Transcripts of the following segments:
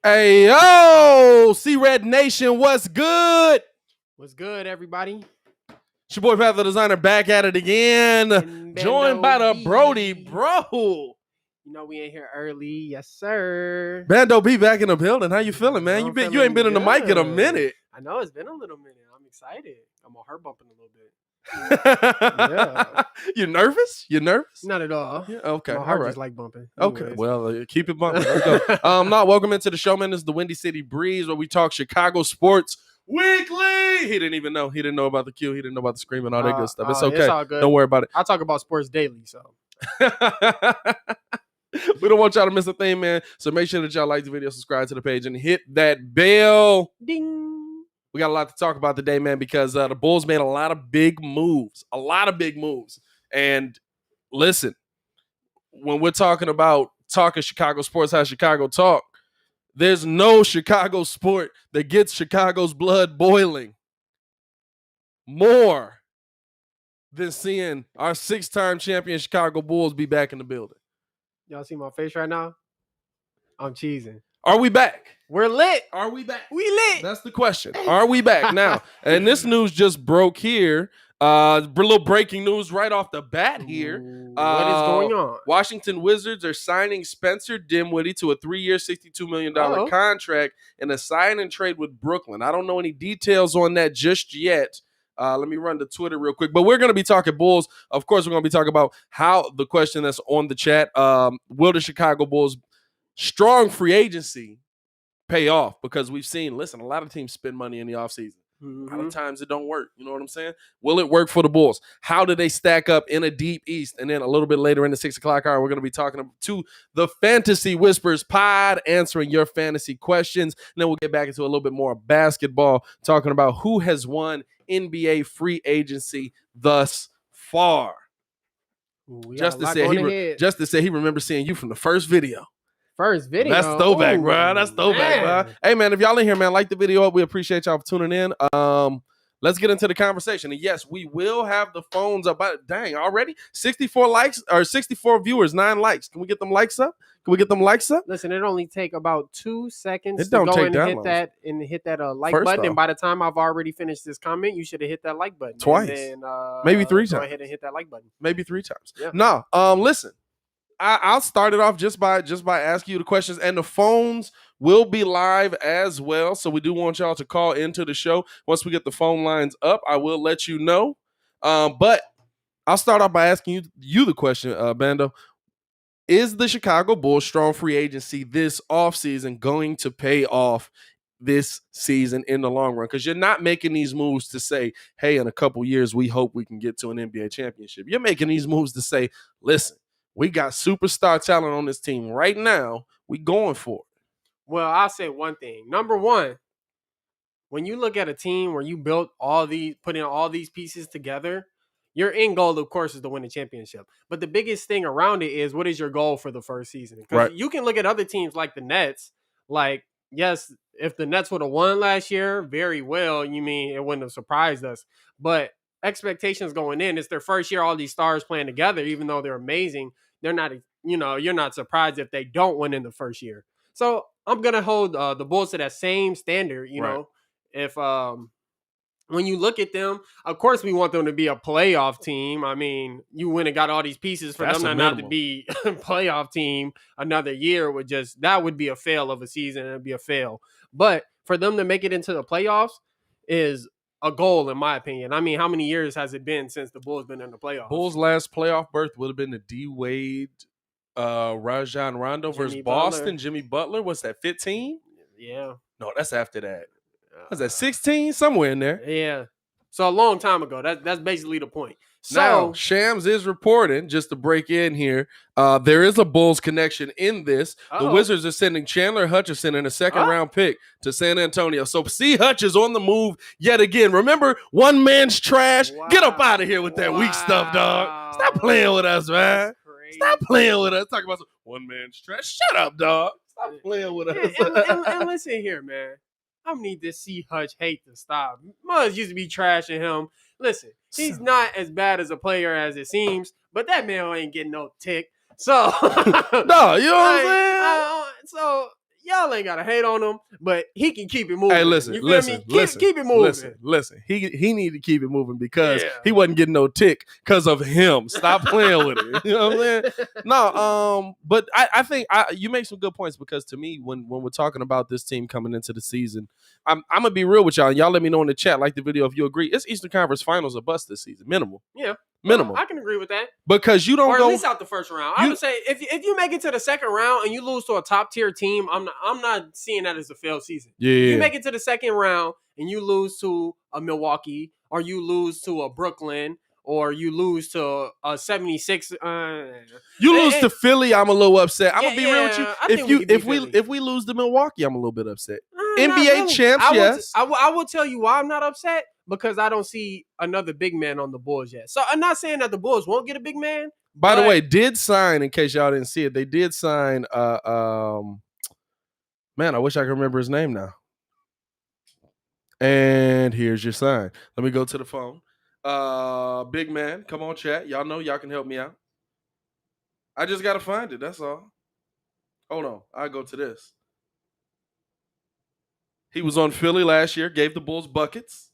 Hey, yo, C-Red Nation, what's good? What's good, everybody? It's your boy, Pat the Designer, back at it again. And Joined by the Brody, bro. You know we ain't here early. Yes, sir. Bando B back in the building. How you feeling, man? You ain't been in the mic in a minute. I know, it's been a little minute. I'm excited. I'm on her bumping a little bit. Yeah. You nervous? Not at all. Yeah, okay. My heart just like bumping. Okay. Well, keep it bumping. Let's go. Welcome into the show, man. This is the Windy City Breeze, where we talk Chicago sports weekly. He didn't even know. He didn't know about the cue. He didn't know about the scream and all that good stuff. It's okay. It's all good. Don't worry about it. I talk about sports daily, so. We don't want y'all to miss a thing, man. So make sure that y'all like the video, subscribe to the page, and hit that bell. Ding. We got a lot to talk about today, man, because the Bulls made a lot of big moves. And listen, when we're talking Chicago sports, how Chicago talk, there's no Chicago sport that gets Chicago's blood boiling more than seeing our 6-time champion Chicago Bulls be back in the building. Y'all see my face right now? I'm cheesing. Are we back? We're lit. Are we back? We lit. That's the question. Are we back now? And this news just broke here. A little breaking news right off the bat here. What is going on? Washington Wizards are signing Spencer Dinwiddie to a 3-year, $62 million contract in a sign and trade with Brooklyn. I don't know any details on that just yet. Let me run to Twitter real quick. But we're going to be talking Bulls. Of course, we're going to be talking about how the question that's on the chat, will the Chicago Bulls strong free agency pay off? Because we've seen, a lot of teams spend money in the offseason. Mm-hmm. A lot of times it don't work. You know what I'm saying? Will it work for the Bulls? How do they stack up in a deep East? And then a little bit later in the 6 o'clock hour, we're going to be talking to the Fantasy Whispers pod, answering your fantasy questions. And then we'll get back into a little bit more basketball, talking about who has won NBA free agency thus far. Justice said he remembers seeing you from the first video. First video. That's throwback, bro. That's throwback, bro. Hey, man, if y'all in here, man, like the video up. We appreciate y'all for tuning in. Let's get into the conversation. And yes, we will have the phones up. Dang, already 64 likes or 64 viewers, 9 likes. Can we get them likes up? Listen, it only take about 2 seconds to go and hit that like First button. off, And by the time I've already finished this comment, you should have hit that like button twice, and then, maybe 3 times. Go ahead and hit that like button. Maybe 3 times. Yeah. No, listen. I'll start it off just by asking you the questions, and the phones will be live as well. So we do want y'all to call into the show. Once we get the phone lines up, I will let you know. But I'll start off by asking you the question, Bando. Is the Chicago Bulls strong free agency this offseason going to pay off this season in the long run? Because you're not making these moves to say, hey, in a couple years, we hope we can get to an NBA championship. You're making these moves to say, listen, we got superstar talent on this team right now. We going for it. Well, I'll say one thing. Number one, when you look at a team where you put in all these pieces together, your end goal, of course, is to win a championship. But the biggest thing around it is, what is your goal for the first season? Because you can look at other teams like the Nets. Like, yes, if the Nets would have won last year, very well, it wouldn't have surprised us. But expectations going in, it's their first year, all these stars playing together, even though they're amazing. They're not, you're not surprised if they don't win in the first year. So I'm going to hold the Bulls to that same standard, know. If when you look at them, of course, we want them to be a playoff team. I mean, you went and got all these pieces for them not to be a playoff team another year that would be a fail of a season. It'd be a fail. But for them to make it into the playoffs is a goal, in my opinion. I mean, how many years has it been since the Bulls been in the playoffs? Bulls' last playoff berth would have been the D Wade, Rajon Rondo versus Boston. Jimmy Butler. What's that, 15? Yeah. No, that's after that. Was that 16? Somewhere in there. Yeah. So a long time ago. That's basically the point. So now, Shams is reporting, just to break in here, there is a Bulls connection in this. The Wizards are sending Chandler Hutchison in a second-round pick to San Antonio. So C. Hutch is on the move yet again. Remember, one man's trash? Wow. Get up out of here with that weak stuff, dog. Stop playing with us, man. Stop playing with us. Talking about some one man's trash. Shut up, dog. Stop playing with us. And listen here, man. I need this C. Hutch hate to stop. Muzz used to be trashing him. Listen, he's not as bad as a player as it seems, but that man ain't getting no tick. So, no, you know what I'm saying? So, y'all ain't gotta hate on him, but he can keep it moving. Hey, listen, you feel listen, me? listen, Keep it moving. listen. He need to keep it moving because Yeah. he wasn't getting no tick because of him. Stop playing with it. You know what I'm saying? No, but I think you make some good points because to me, when we're talking about this team coming into the season, I'm gonna be real with y'all. Y'all let me know in the chat, like the video, if you agree. It's Eastern Conference Finals or bust this season, minimal. Yeah. Minimal. I can agree with that. Because you don't or at go least out the first round. I would say if you make it to the second round and you lose to a top tier team, I'm not seeing that as a failed season. Yeah. If you make it to the second round and you lose to a Milwaukee or you lose to a Brooklyn or you lose to a 76 you lose to Philly, I'm a little upset. I'm gonna be real with you. If we lose to Milwaukee, I'm a little bit upset. NBA really. Champs, yes. I will tell you why I'm not upset because I don't see another big man on the Bulls yet. So I'm not saying that the Bulls won't get a big man. By the way, did sign, in case y'all didn't see it, they did sign man, I wish I could remember his name now. And here's your sign. Let me go to the phone. Big man, come on, chat. Y'all know y'all can help me out. I just gotta find it, that's all. Hold on, I'll go to this. He was on Philly last year, gave the Bulls buckets.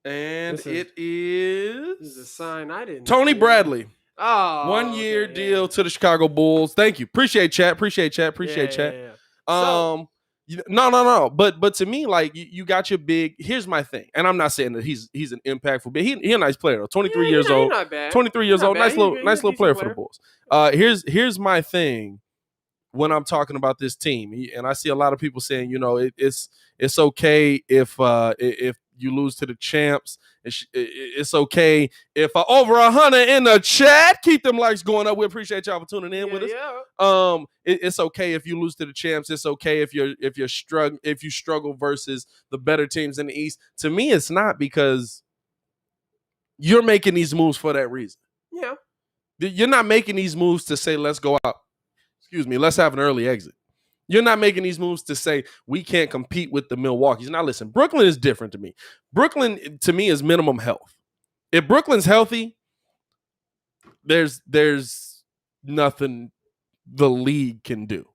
And it is a sign I didn't Tony Bradley. Oh, 1 year deal to the Chicago Bulls. Thank you. Appreciate chat. Yeah. No. But to me, like you got your big. Here's my thing, and I'm not saying that he's an impactful, but he a nice player though. 23 years old. Not bad. 23 years old. Nice little player for the Bulls. Here's my thing. When I'm talking about this team, and I see a lot of people saying, it's okay if you lose to the champs. It's okay if over 100 in the chat. Keep them likes going up. We appreciate y'all for tuning in with us. Yeah. It's okay if you lose to the champs. It's okay if you struggle versus the better teams in the East. To me, it's not because you're making these moves for that reason. Yeah. You're not making these moves to say, let's go out. Let's have an early exit. You're not making these moves to say we can't compete with the Milwaukee's. Now, listen, Brooklyn is different to me. Brooklyn, to me, is minimum health. If Brooklyn's healthy, there's nothing the league can do.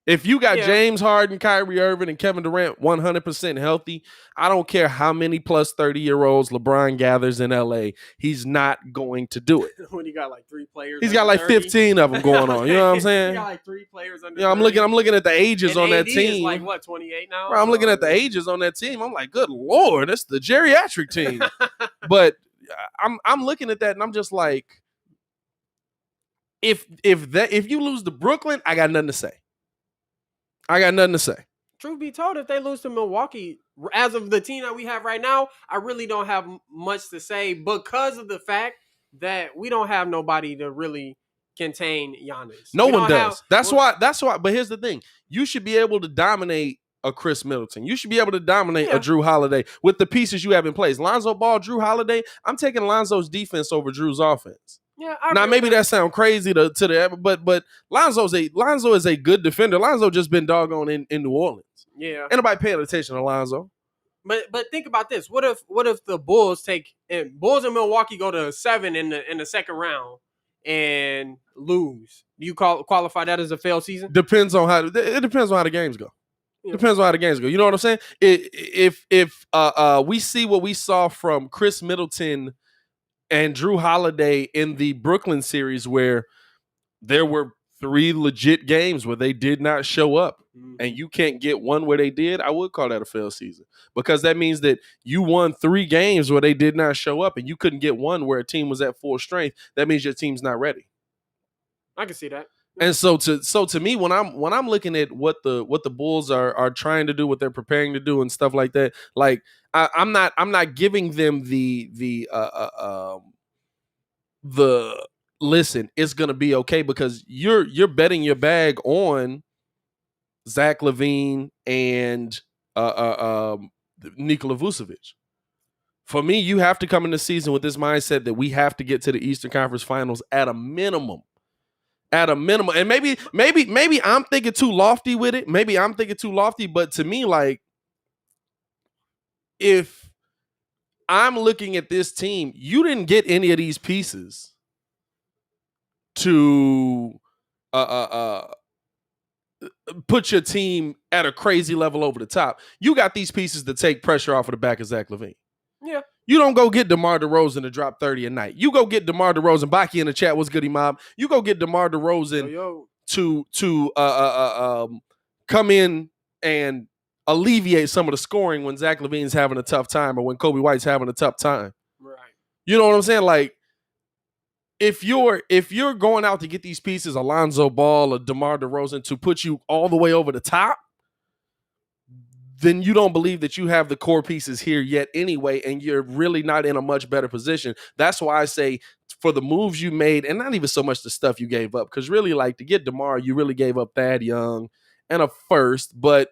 If you got James Harden, Kyrie Irving, and Kevin Durant 100% healthy, I don't care how many plus 30-year-olds LeBron gathers in LA, he's not going to do it. When he got like 3 players, he's got like 15 of them going on. You know what I'm saying? He got like 3 players under. I'm looking at the ages and on AD that team. Is like what, 28 now? Bro, I'm looking at the ages on that team. I'm like, good Lord, that's the geriatric team. But I'm looking at that and I'm just like, if you lose to Brooklyn, I got nothing to say. Truth be told, if they lose to Milwaukee, as of the team that we have right now, I really don't have much to say because of the fact that we don't have nobody to really contain Giannis. No one does. That's why. But here's the thing: you should be able to dominate a Chris Middleton. You should be able to dominate a Drew Holiday with the pieces you have in place. Lonzo Ball, Drew Holiday. I'm taking Lonzo's defense over Drew's offense. Yeah, now maybe that sounds crazy to the but Lonzo is a good defender. Lonzo just been doggone in New Orleans. Yeah, ain't nobody paying attention to Lonzo. But think about this: what if the Bulls and Milwaukee go to 7 in the second round and lose? Do you qualify that as a failed season? It depends on how the games go. Depends on how the games go. You know what I'm saying? If we see what we saw from Chris Middleton and Drew Holiday in the Brooklyn series, where there were 3 legit games where they did not show up, and you can't get one where they did, I would call that a failed season, because that means that you won 3 games where they did not show up, and you couldn't get one where a team was at full strength. That means your team's not ready. I can see that. And so to me, when I'm looking at what the Bulls are trying to do, what they're preparing to do, and stuff like that, like I'm not giving them the listen, it's gonna be okay, because you're betting your bag on Zach LaVine and Nikola Vucevic. For me, you have to come in the season with this mindset that we have to get to the Eastern Conference Finals at a minimum. And maybe I'm thinking too lofty with it. But to me, like, if I'm looking at this team, you didn't get any of these pieces to put your team at a crazy level over the top. You got these pieces to take pressure off of the back of Zach LaVine. Yeah. You don't go get DeMar DeRozan to drop 30 a night. You go get DeMar DeRozan. Baki in the chat, what's good, Imam? You go get DeMar DeRozan to come in and alleviate some of the scoring when Zach LaVine's having a tough time or when Kobe White's having a tough time. Right. You know what I'm saying? Like, if you're going out to get these pieces, Alonzo Ball or DeMar DeRozan, to put you all the way over the top, then you don't believe that you have the core pieces here yet anyway, and you're really not in a much better position. That's why I say for the moves you made, and not even so much the stuff you gave up, because really, like, to get DeMar, you really gave up Thad Young and a first, but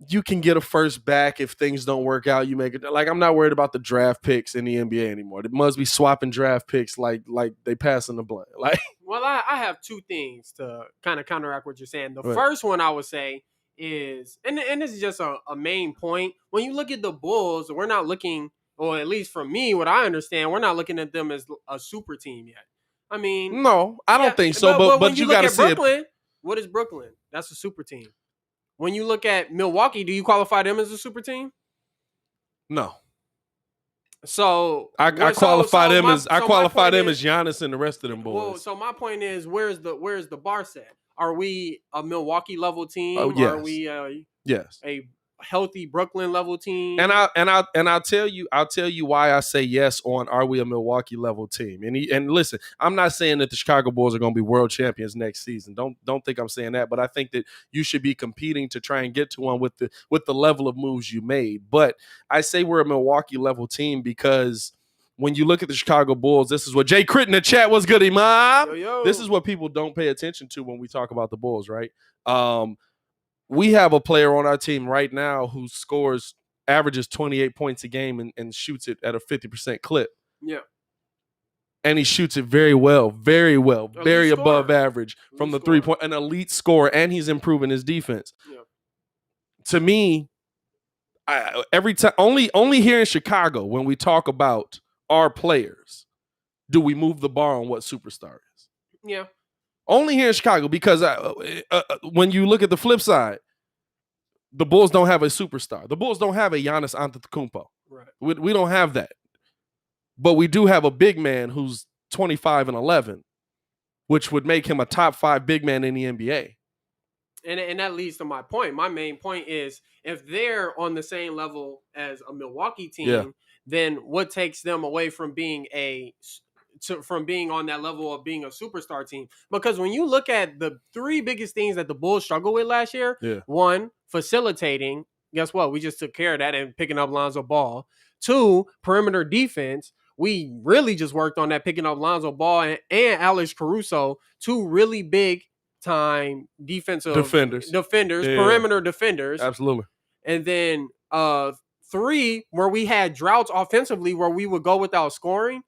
you can get a first back if things don't work out. You make it. Like, I'm not worried about the draft picks in the NBA anymore. It must be swapping draft picks like they passing the blunt. Like, well, I have two things to kind of counteract what you're saying. The Right. first one I would say is, and this is just a main point. When you look at the Bulls, we're not looking, or at least from me, what I understand, we're not looking at them as a super team yet. I mean, no, I don't think so. But when you look got to at see Brooklyn, what is Brooklyn? That's a super team. When you look at Milwaukee, do you qualify them as a super team? No. So I qualify them as Giannis and the rest of them boys. Well, so my point is, where's the bar set? Are we a Milwaukee level team? Oh, yes. Are we yes. a healthy Brooklyn level team? And I'll tell you why I say yes on are we a Milwaukee level team? And listen, I'm not saying that the Chicago Bulls are going to be world champions next season. Don't think I'm saying that, but I think that you should be competing to try and get to one with the level of moves you made. But I say we're a Milwaukee level team because when you look at the Chicago Bulls, this is what Jay Crit in the chat was good, Imam. Yo. This is what people don't pay attention to when we talk about the Bulls, right? We have a player on our team right now who averages 28 points a game and shoots it at a 50% clip. Yeah. And he shoots it very well, very above average from the 3-point, an elite scorer, and he's improving his defense. Yeah. To me, every time, only here in Chicago, when we talk about our players, do we move the bar on what superstar is. Yeah. Only here in Chicago, because when you look at the flip side, the Bulls don't have a superstar. The Bulls don't have a Giannis Antetokounmpo. Right. We don't have that. But we do have a big man who's 25 and 11, which would make him a top 5 big man in the NBA. And that leads to my point. My main point is, if they're on the same level as a Milwaukee team, then what takes them away from being on that level of being a superstar team? Because when you look at the 3 biggest things that the Bulls struggled with last year, one, facilitating. Guess what? We just took care of that and picking up Lonzo Ball. 2, perimeter defense. We really just worked on that, picking up Lonzo Ball and Alex Caruso, 2 really big time defenders, perimeter defenders. Absolutely. And then 3, where we had droughts offensively, where we would go without scoring.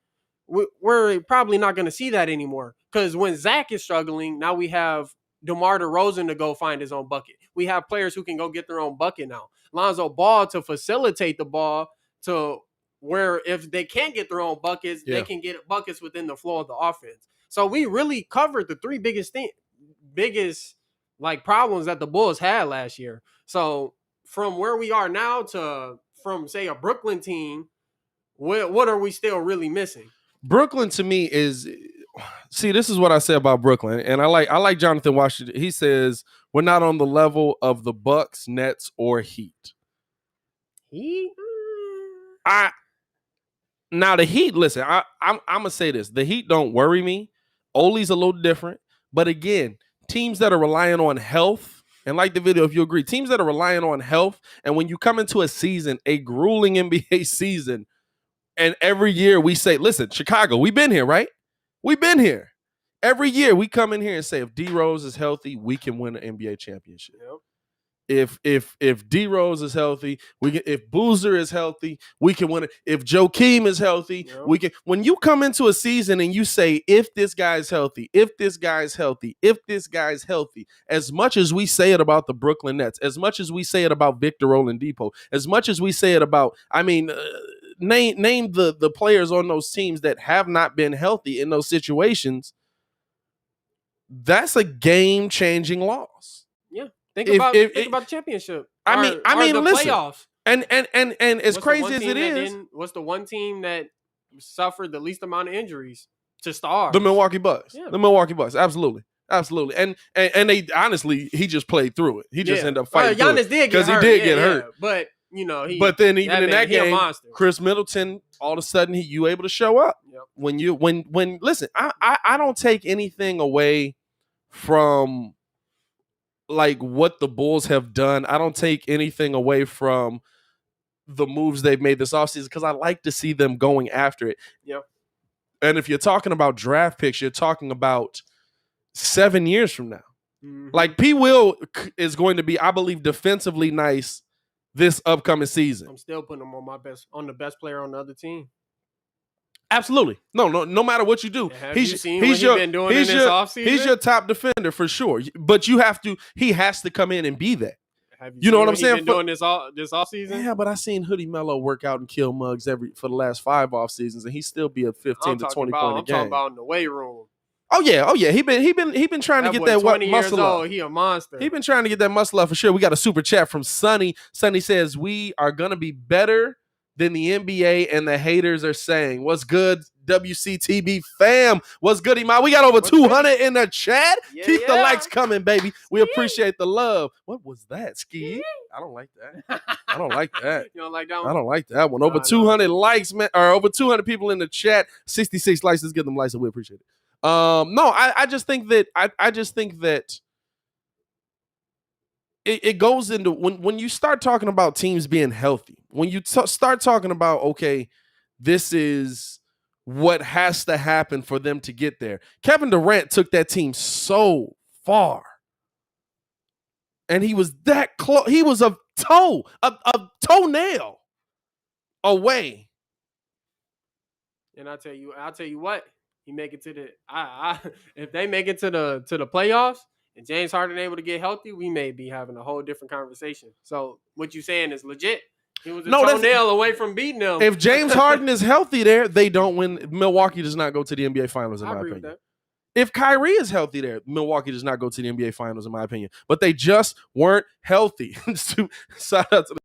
We're probably not going to see that anymore, because when Zach is struggling, now we have DeMar DeRozan to go find his own bucket. We have players who can go get their own bucket now. Lonzo Ball to facilitate the ball to where if they can't get their own buckets, they can get buckets within the flow of the offense. So we really covered the 3 biggest like problems that the Bulls had last year. So from where we are now to from say a Brooklyn team, what are we still really missing? Brooklyn to me is, see, this is what I say about Brooklyn, and I like Jonathan Washington. He says we're not on the level of the Bucks, Nets, or Heat. Now the Heat, listen, I'm gonna say this: the Heat don't worry me. Oli's a little different, but again, teams that are relying on health, and like the video, if you agree, teams that are relying on health, and when you come into a season, a grueling NBA season. And every year we say, listen, Chicago, we've been here, right? We've been here. Every year we come in here and say, if D Rose is healthy, we can win an NBA championship. Yep. If D Rose is healthy, if Boozer is healthy, we can win it. If Joakim is healthy, we can. When you come into a season and you say, if this guy's healthy, if this guy's healthy, if this guy's healthy, as much as we say it about the Brooklyn Nets, as much as we say it about Victor Oladipo, as much as we say it about, name the players on those teams that have not been healthy in those situations. That's a game-changing loss. Think about the championship. I mean, the listen, playoffs. And as crazy as it is, what's the one team that suffered the least amount of injuries to stars? The Milwaukee Bucks. Yeah. The Milwaukee Bucks. Absolutely. And they honestly, he just played through it. He just ended up fighting. Giannis did get hurt. Because he did get hurt. But but then even in that game, Chris Middleton, all of a sudden, you able to show up. Yep. When listen, I don't take anything away from like what the Bulls have done. I don't take anything away from the moves they've made this offseason because I like to see them going after it. Yep. And if you're talking about draft picks, you're talking about 7 years from now. Mm-hmm. Like P. Will is going to be, I believe, defensively nice this upcoming season. I'm still putting him on the best player on the other team. Absolutely. No matter what you do. He's been doing in this offseason? He's your top defender for sure. But he has to come in and be that. You know what I'm saying? Been doing this offseason? Yeah, but I seen Hoodie Mello work out and kill mugs for the last 5 off seasons, and he still be a 15 to 20 point a game. I'm talking about in the weight room. Oh yeah. He been trying to get that 20 muscle years up. old, he a monster. He been trying to get that muscle up for sure. We got a super chat from Sonny. Sonny says we are gonna be better than the NBA and the haters are saying. What's good, WCTB fam? What's good, Iman? We got over 200 in the chat. Keep the likes coming, baby. We appreciate the love. What was that, Ski? I don't like that. I don't like that. You don't like that one? I don't like that one. Over 200 likes, man, or over 200 people in the chat. 66 likes. Let's get them likes, and we appreciate it. I just think that it goes into when you start talking about teams being healthy, when you start talking about, okay, this is what has to happen for them to get there. Kevin Durant took that team so far, and he was that close. He was a toenail away. And I'll tell you what. You make it to the if they make it to the playoffs and James Harden able to get healthy, we may be having a whole different conversation. So what you saying is legit. He was a toenail away from beating them. If James Harden is healthy there, they don't win. Milwaukee does not go to the NBA Finals, in my opinion. If Kyrie is healthy there, Milwaukee does not go to the NBA Finals, in my opinion. But they just weren't healthy. Shout out to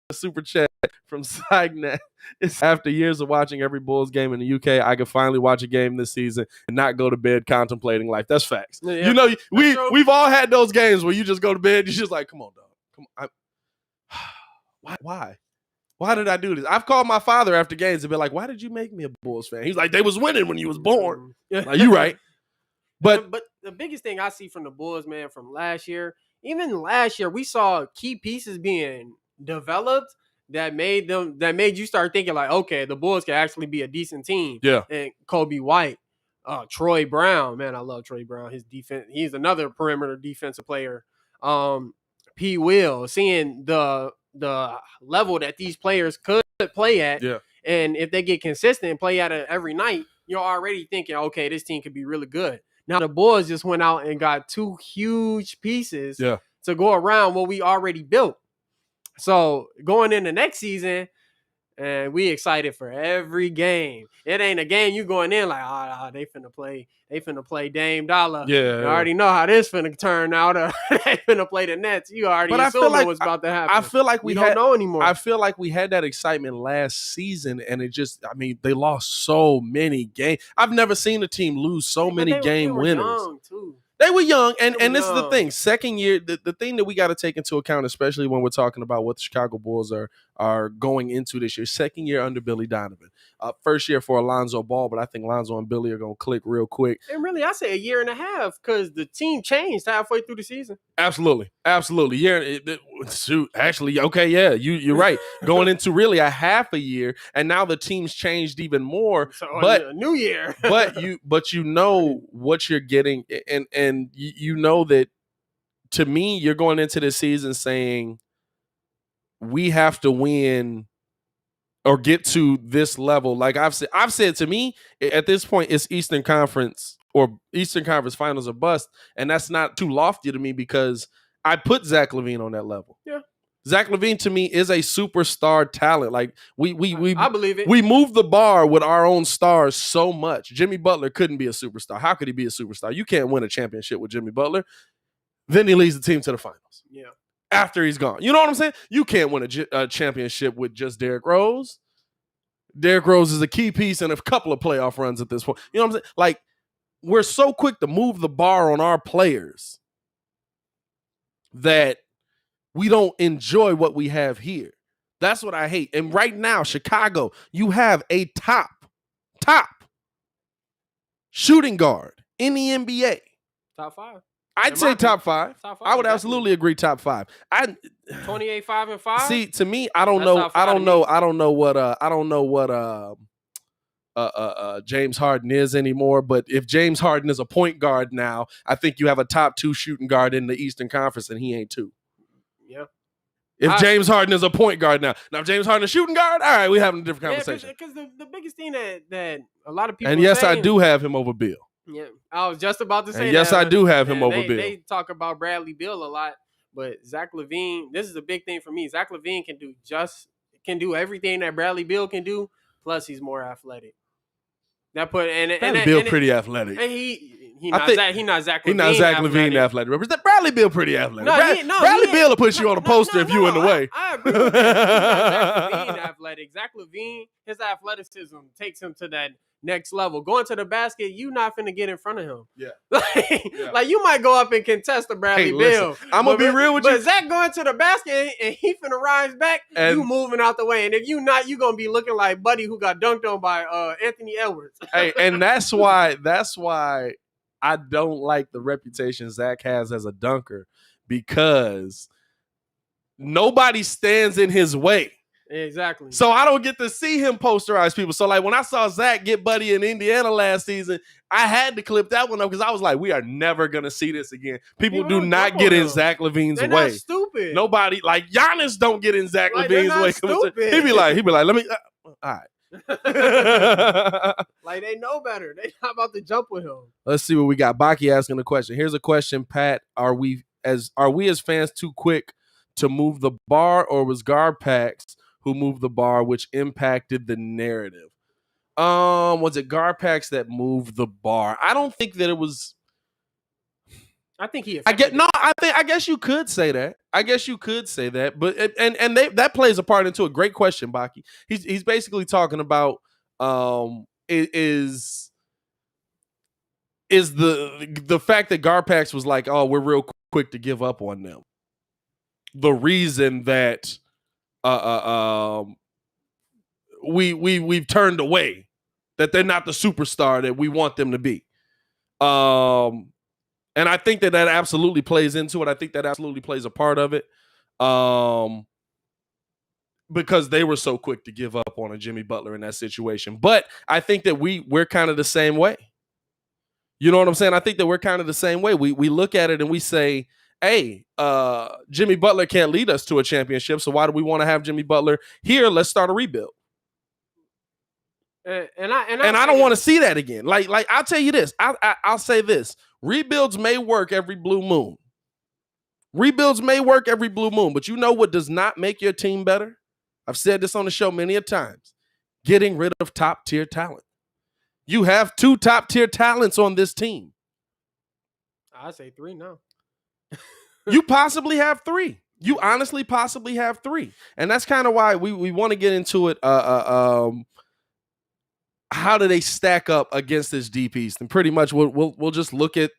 the super chat from Signet. It's after years of watching every Bulls game in the UK, I could finally watch a game this season and not go to bed contemplating life. That's facts. Yeah, you know, we've all had those games where you just go to bed, you're just like, come on, dog. Come on. Why did I do this? I've called my father after games and been like, why did you make me a Bulls fan? He's like, they was winning when you was born. Like, you right. But the biggest thing I see from the Bulls, man, from last year, even last year, we saw key pieces being developed that made you start thinking like, okay, the Bulls can actually be a decent team. Yeah. And Kobe White, Troy Brown, man, I love Troy Brown. His defense, he's another perimeter defensive player. P. Will, seeing the level that these players could play at, and if they get consistent and play at it every night, you're already thinking, okay, this team could be really good. Now the Bulls just went out and got 2 huge pieces to go around what we already built. So going into next season, and we excited for every game. It ain't a game you going in like, they finna play Dame Dollar. Yeah. You already know how this finna turn out. They finna play the Nets. You already assume what's about to happen. I feel like we don't know anymore. I feel like we had that excitement last season, and it just, I mean, they lost so many games. I've never seen a team lose so many game winners. Young too. They were young, and this is the thing. Second year, the thing that we got to take into account, especially when we're talking about what the Chicago Bulls are going into this year. Second year under Billy Donovan. First year for Alonzo Ball, but I think Lonzo and Billy are going to click real quick. And really, I say a year and a half because the team changed halfway through the season. Absolutely. Actually, okay, yeah, you're right. Going into really a half a year, and now the team's changed even more. So but a new year. but you know what you're getting, and you know that. To me, you're going into this season saying we have to win or get to this level. Like I've said, to me at this point, it's Eastern Conference or Eastern Conference Finals or bust, and that's not too lofty to me because I put Zach LaVine on that level. Yeah. Zach LaVine to me is a superstar talent. Like we I believe it. We moved the bar with our own stars so much. Jimmy Butler couldn't be a superstar. How could he be a superstar? You can't win a championship with Jimmy Butler. then he leads the team to the finals. Yeah. After he's gone. You know what I'm saying? You can't win a championship with just Derrick Rose. Derrick Rose is a key piece in a couple of playoff runs at this point. You know what I'm saying? Like, we're so quick to move the bar on our players that we don't enjoy what we have here. That's what I hate. And right now, Chicago, you have a top shooting guard in the NBA. Top 5. I'd say top 5. Top 5. I would absolutely agree top 5. 28, 5, and 5. See, to me, I don't know what James Harden is anymore. But if James Harden is a point guard now, I think you have a top 2 shooting guard in the Eastern Conference, and he ain't 2. Yeah. If James Harden is a point guard now if James Harden is a shooting guard, all right, we're having a different conversation. Because the biggest thing that a lot of people I do have him over Bill. Yeah, I was just about to say and yes, that. I do have him over Bill. They talk about Bradley Beal a lot, but Zach LaVine, this is a big thing for me. Zach LaVine can do everything that Bradley Beal can do, plus he's more athletic. Bradley Beal pretty athletic. And he not Zach LaVine. He's not Zach LaVine athletic. Bradley Beal pretty athletic. Bradley Beal will put you on a poster if you in the way. I agree with that. He's not Zach LaVine athletic. Zach LaVine, his athleticism takes him to that next level. Going to the basket, you not finna get in front of him. Yeah. Like you might go up and contest the Bradley Beal. I'm gonna be real with you. But Zach going to the basket and he finna rise back, and you moving out the way. And if you not, you gonna be looking like Buddy who got dunked on by Anthony Edwards. Hey, and that's why I don't like the reputation Zach has as a dunker, because nobody stands in his way. Exactly. So I don't get to see him posterize people. So like when I saw Zach get Buddy in Indiana last season, I had to clip that one up because I was like, we are never gonna see this again. People do not get in Zach LaVine's way. They're not stupid. Nobody, like Giannis don't get in Zach LaVine's way. Stupid. He'd be like, let me all right. Like they know better. They not about to jump with him. Let's see what we got. Baki asking a question. Here's a question, Pat. Are we as fans too quick to move the bar, or was Garpax who moved the bar, which impacted the narrative? Was it Garpax that moved the bar? I don't think that it was. I think he. I guess you could say that. But that plays a part into a great question, Baki. He's basically talking about is the fact that Garpax was like, oh, we're real quick to give up on them. The reason that we've turned away, that they're not the superstar that we want them to be. And I think that absolutely plays into it. I think that absolutely plays a part of it. Because they were so quick to give up on a Jimmy Butler in that situation. But I think that we're kind of the same way. You know what I'm saying? I think that we're kind of the same way. We look at it and we say, hey, Jimmy Butler can't lead us to a championship, so why do we want to have Jimmy Butler here? Let's start a rebuild. And I don't want to see that again. Like I'll tell you this. I'll say this. Rebuilds may work every blue moon. But you know what does not make your team better? I've said this on the show many a times. Getting rid of top-tier talent. You have 2 top-tier talents on this team. I say 3 now. You possibly have 3. You honestly possibly have 3. And that's kind of why we want to get into it. How do they stack up against this deep East? And pretty much we'll just look at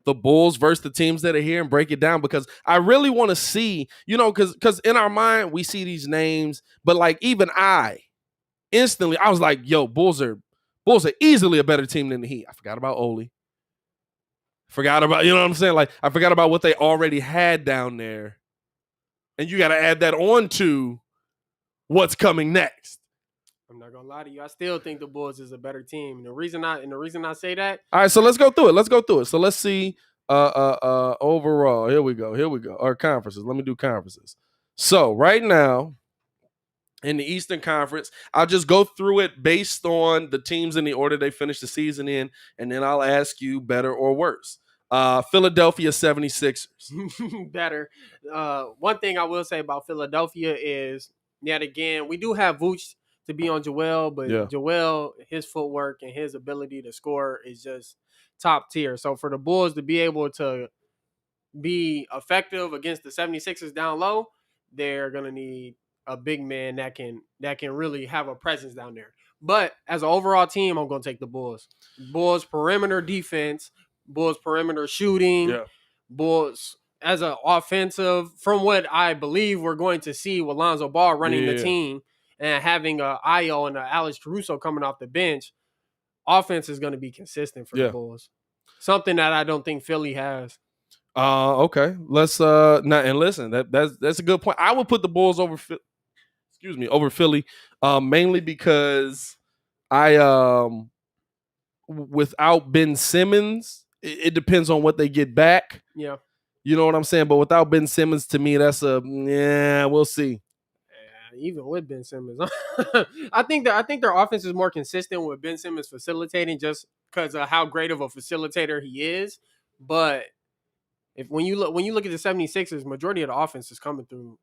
the Bulls versus the teams that are here and break it down, because I really want to see, because in our mind we see these names, but like even I was like, yo, Bulls are easily a better team than the Heat. I forgot about Oli. Forgot about, you know what I'm saying? Like I forgot about what they already had down there. And you got to add that on to what's coming next. I'm not gonna lie to you. I still think the Bulls is a better team. And the reason I say that. All right, so let's go through it. So let's see overall. Here we go. Our conferences. Let me do conferences. So right now in the Eastern Conference, I'll just go through it based on the teams in the order they finished the season in, and then I'll ask you better or worse. Philadelphia 76ers. Better. One thing I will say about Philadelphia is, yet again, we do have Vooch to be on Joel, but Joel, his footwork and his ability to score is just top tier. So for the Bulls to be able to be effective against the 76ers down low, they're going to need a big man that can really have a presence down there. But as an overall team, I'm going to take the Bulls. Bulls perimeter defense, Bulls perimeter shooting, Bulls as an offensive, from what I believe we're going to see with Lonzo Ball running the team and having a Ayo and a Alex Caruso coming off the bench, offense is going to be consistent for the Bulls. Something that I don't think Philly has. Okay. Let's now and listen. That's a good point. I would put the Bulls over Philly, mainly because without Ben Simmons, it depends on what they get back. Yeah. You know what I'm saying? But without Ben Simmons, to me, that's we'll see. Even with Ben Simmons, I think their offense is more consistent with Ben Simmons facilitating, just because of how great of a facilitator he is. But when you look at the 76ers, majority of the offense is coming through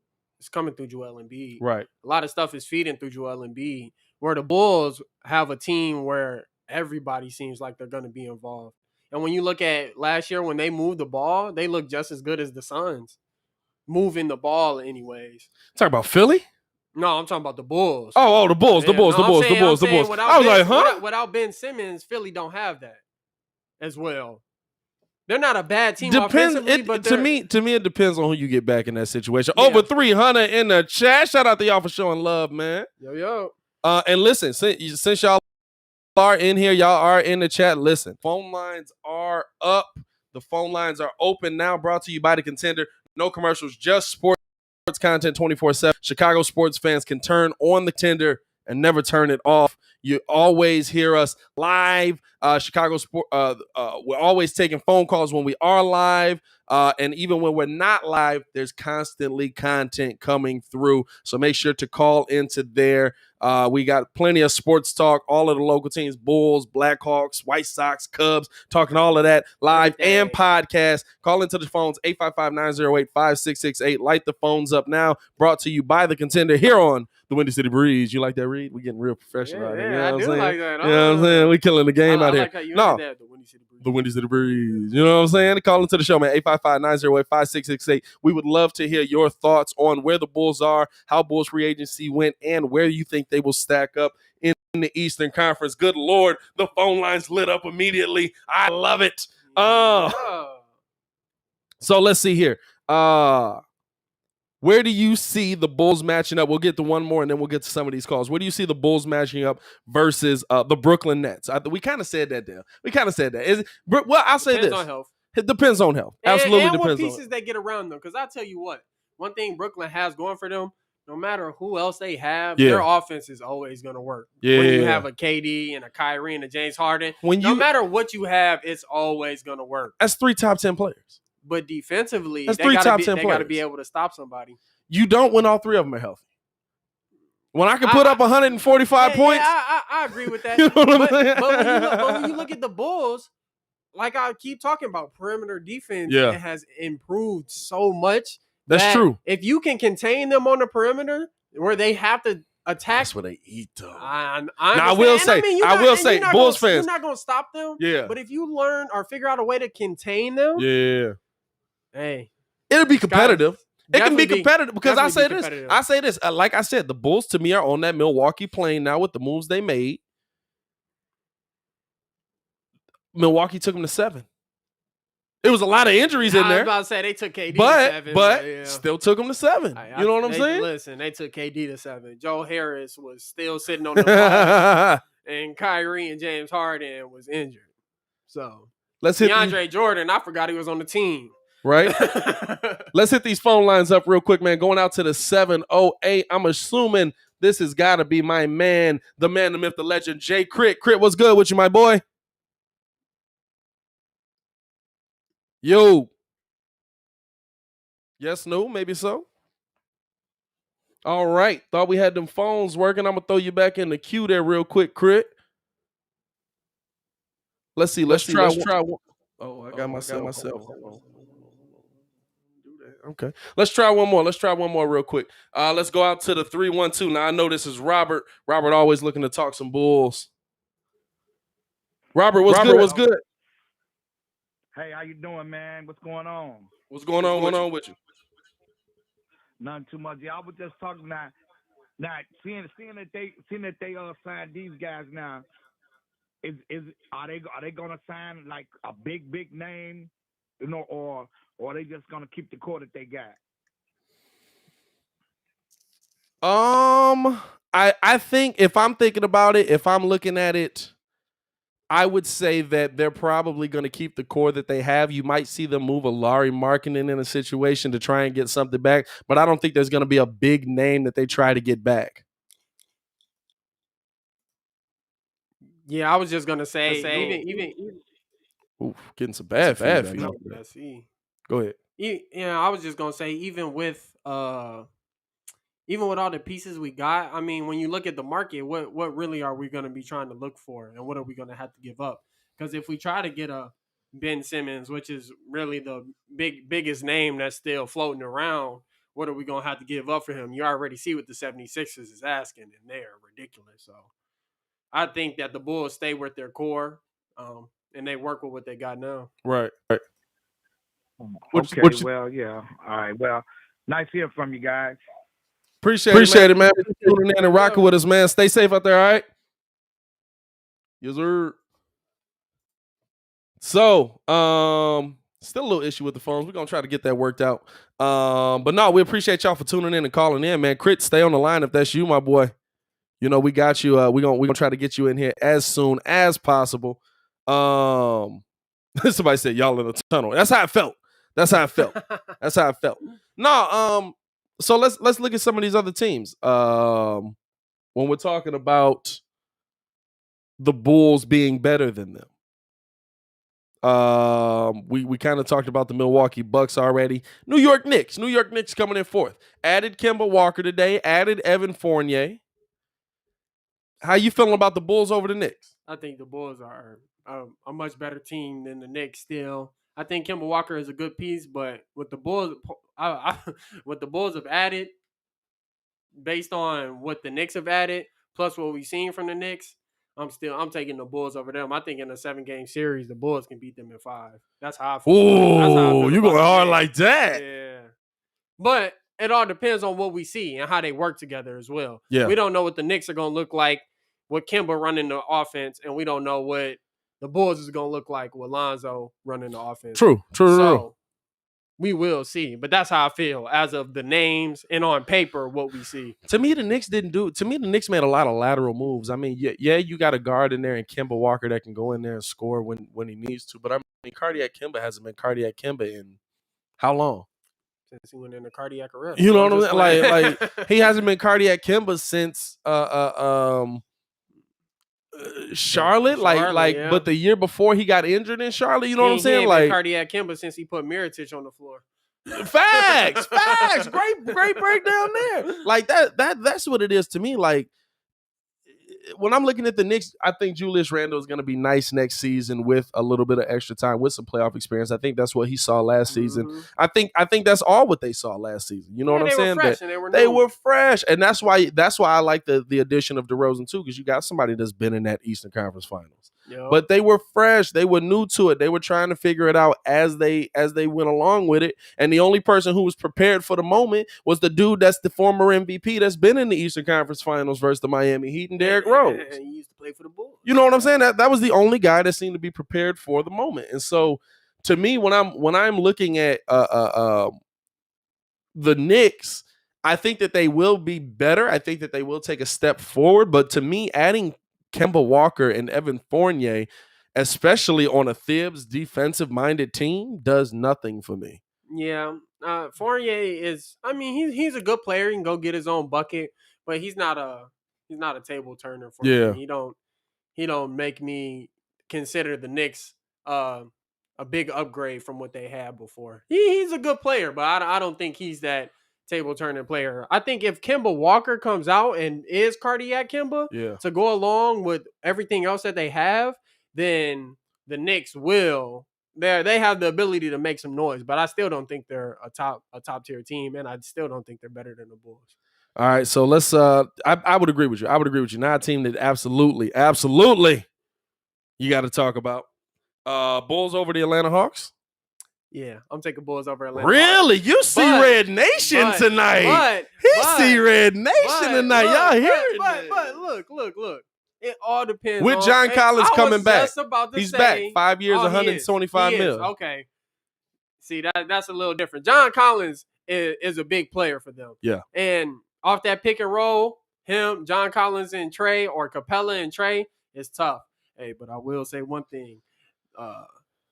Joel Embiid. Right. A lot of stuff is feeding through Joel Embiid. Where the Bulls have a team where everybody seems like they're going to be involved. And when you look at last year when they moved the ball, they look just as good as the Suns moving the ball anyways. Talk about Philly? No, I'm talking about the Bulls. Oh, the Bulls. I was like, huh? Without Ben Simmons, Philly don't have that as well. They're not a bad team offensively, but to me, it depends on who you get back in that situation. Yeah. Over 300 in the chat. Shout out to y'all for showing love, man. Yo. And listen, since y'all are in here, y'all are in the chat. Listen, phone lines are up. The phone lines are open now. Brought to you by the Contender. No commercials, just sports content 24/7. Chicago sports fans can turn on the Contender and never turn it off. You always hear us live. Chicago sport. We're always taking phone calls when we are live, and even when we're not live, there's constantly content coming through. So make sure to call into there. We got plenty of sports talk, all of the local teams, Bulls, Blackhawks, White Sox, Cubs, talking all of that live and podcast. Call into the phones, 855-908-5668. Light the phones up now. Brought to you by the Contender here on the Windy City Breeze. You like that, Reed? We're getting real professional out here. You know I do like that. You know what I'm saying? We're killing the game out here. Like how you that, the Windy City Breeze. The Windy City Breeze. You know what I'm saying? Call into the show, man. 855-908-5668. We would love to hear your thoughts on where the Bulls are, how Bulls free agency went, and where you think they will stack up in the Eastern Conference. Good Lord, the phone lines lit up immediately. I love it. So let's see here. Where do you see the Bulls matching up? We'll get to one more, and then we'll get to some of these calls. Where do you see the Bulls matching up versus the Brooklyn Nets? We kind of said that there. Well, I'll say this. Depends on health. It depends on health. Absolutely and depends on what pieces they get around them. Because I'll tell you what, one thing Brooklyn has going for them, no matter who else they have, their offense is always going to work. Yeah. When you have a KD and a Kyrie and a James Harden, no matter what you have, it's always going to work. That's 3 top 10 players. But defensively, that's they 3 top 10 players. They got to be able to stop somebody. You don't when all 3 of them are healthy. When I can put up 145 points. I agree with that. You know what I'm saying? But when you look at the Bulls, like I keep talking about, perimeter defense has improved so much. That's true. If you can contain them on the perimeter where they have to attack. That's where they eat, though. I will say, Bulls fans. You're not going to stop them. Yeah. But if you learn or figure out a way to contain them. Yeah. Hey. It'll be competitive. It can be competitive because I say this. Like I said, the Bulls to me are on that Milwaukee plane now with the moves they made. Milwaukee took them to 7. There was a lot of injuries in there. I was about to say they took KD to 7. But still took them to 7. You know what I'm saying? Listen, they took KD to 7. Joe Harris was still sitting on the phone, and Kyrie and James Harden was injured. So let's hit DeAndre Jordan. I forgot he was on the team. Right? Let's hit these phone lines up real quick, man. Going out to the 708. I'm assuming this has got to be my man, the man, the myth, the legend, Jay Crit. Crit, what's good with you, my boy? Yo. Yes, no, maybe so. All right. Thought we had them phones working. I'm going to throw you back in the queue there real quick, Crit. Let's see. Let's try one. Oh, I got myself. Okay. Let's try one more real quick. Let's go out to the 312. Now, I know this is Robert. Robert always looking to talk some Bulls. Robert, what's good? Hey, how you doing, man? What's going on? What's going on with you? Nothing too much. Yeah, I was just talking now seeing that they signed these guys now. Is are they gonna sign like a big name, or are they just gonna keep the core that they got? I think if I'm thinking about it, if I'm looking at it, I would say that they're probably going to keep the core that they have. You might see them move a Lauri Markkinen in a situation to try and get something back, but I don't think there's going to be a big name that they try to get back. Yeah, I was just gonna say even Oof, getting some bad feedback. Go ahead. Yeah, I was just gonna say even with all the pieces we got, I mean, when you look at the market, what really are we going to be trying to look for, and what are we going to have to give up? Because if we try to get a Ben Simmons, which is really the biggest name that's still floating around, what are we going to have to give up for him? You already see what the 76ers is asking, and they're ridiculous. So I think that the Bulls stay with their core, and they work with what they got now. Right. Well, yeah. All right. Well, nice hearing from you guys. Appreciate it, man. Tuning in and rocking with us, man. Stay safe out there, all right? Yes, sir. So, still a little issue with the phones. We're gonna try to get that worked out. But no, we appreciate y'all for tuning in and calling in, man. Crit, stay on the line if that's you, my boy. You know, we got you. We're gonna try to get you in here as soon as possible. Somebody said y'all in a tunnel. That's how I felt. No, so let's look at some of these other teams. When we're talking about the Bulls being better than them. We kind of talked about the Milwaukee Bucks already. New York Knicks coming in fourth. Added Kemba Walker today. Added Evan Fournier. How you feeling about the Bulls over the Knicks? I think the Bulls are a much better team than the Knicks still. I think Kemba Walker is a good piece, but with the Bulls, what the Bulls have added, based on what the Knicks have added, plus what we've seen from the Knicks, I'm taking the Bulls over them. I think in a 7-game series, the Bulls can beat them in 5. That's how I feel. Oh, you going hard like that? Yeah, but it all depends on what we see and how they work together as well. Yeah, we don't know what the Knicks are going to look like with Kemba running the offense, and we don't know what the Bulls is going to look like with Lonzo running the offense. True. So we will see, but that's how I feel as of the names and on paper what we see. To me, the Knicks made a lot of lateral moves. I mean, yeah, you got a guard in there and Kemba Walker that can go in there and score when he needs to. But I mean, Cardiac Kemba hasn't been Cardiac Kemba in how long? Since he went into cardiac arrest. You know what I'm saying? Like he hasn't been Cardiac Kemba since Charlotte, yeah. But the year before he got injured in Charlotte, you know what I'm saying? He ain't been cardiac Kemba since he put Mirotic on the floor. Facts. Great breakdown there. Like that's what it is to me. Like when I'm looking at the Knicks, I think Julius Randle is going to be nice next season with a little bit of extra time, with some playoff experience. I think that's what he saw last season. I think that's all what they saw last season. You know what I'm saying? They were fresh, and that's why I like the addition of DeRozan too, because you got somebody that's been in that Eastern Conference Finals. Yep. But they were fresh. They were new to it. They were trying to figure it out as they went along with it. And the only person who was prepared for the moment was the dude that's the former MVP that's been in the Eastern Conference Finals versus the Miami Heat and Derrick Rose. And he used to play for the Bulls. You know what I'm saying? That was the only guy that seemed to be prepared for the moment. And so, to me, when I'm looking at the Knicks, I think that they will be better. I think that they will take a step forward. But to me, adding Kemba Walker and Evan Fournier, especially on a Thibs defensive-minded team, does nothing for me. Yeah, Fournier is. I mean, he's a good player. He can go get his own bucket, but he's not a table turner for me. He don't make me consider the Knicks a big upgrade from what they had before. He's a good player, but I don't think he's that table turning player. I think if Kemba Walker comes out and is cardiac Kemba to go along with everything else that they have, then the Knicks will. They have the ability to make some noise, but I still don't think they're a top tier team, and I still don't think they're better than the Bulls. All right, so let's. I would agree with you. Now a team that absolutely, you got to talk about. Bulls over the Atlanta Hawks. Yeah, I'm taking Bulls over Atlanta. Really? You see Red Nation tonight. He see Red Nation tonight. Y'all hearing But look. It all depends. With John Collins coming back. He's back. 5 years, 125 mil. Okay. See, that's a little different. John Collins is a big player for them. Yeah. And off that pick and roll, him, John Collins and Trey, or Capella and Trey, is tough. Hey, but I will say one thing.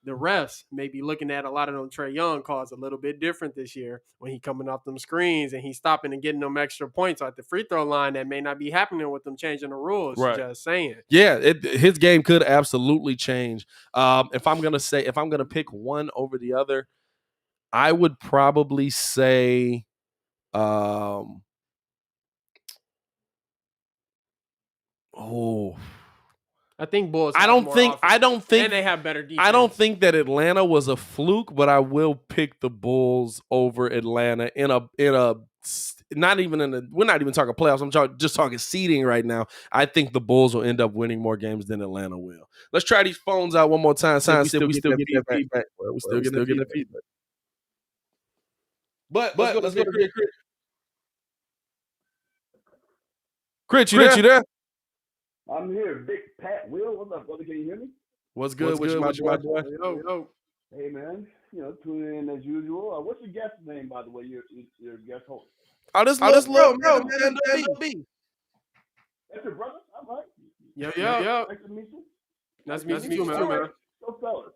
The refs may be looking at a lot of them Trae Young calls a little bit different this year when he coming off them screens and he's stopping and getting them extra points at the free throw line. That may not be happening with them changing the rules. Right. Just saying. Yeah, his game could absolutely change. If I'm gonna pick one over the other, I would probably say, I think Bulls. I don't think, and they have better defense. I don't think that Atlanta was a fluke, but I will pick the Bulls over Atlanta in a. Not even we're not even talking playoffs. I'm just talking seeding right now. I think the Bulls will end up winning more games than Atlanta will. Let's try these phones out one more time. See if we still get that feedback. Well, we still get that feedback. But let's go to Crit. Crit, you there? I'm here. Big Pat Will. What's up, brother? Can you hear me? What's good? What's good, my boy? Yo. Hey, man. Tuning in as usual. What's your guest name, by the way? Your guest host. This little man. That's your brother? All right. Yeah. Nice to meet you. Nice to meet you, man. So, fellas,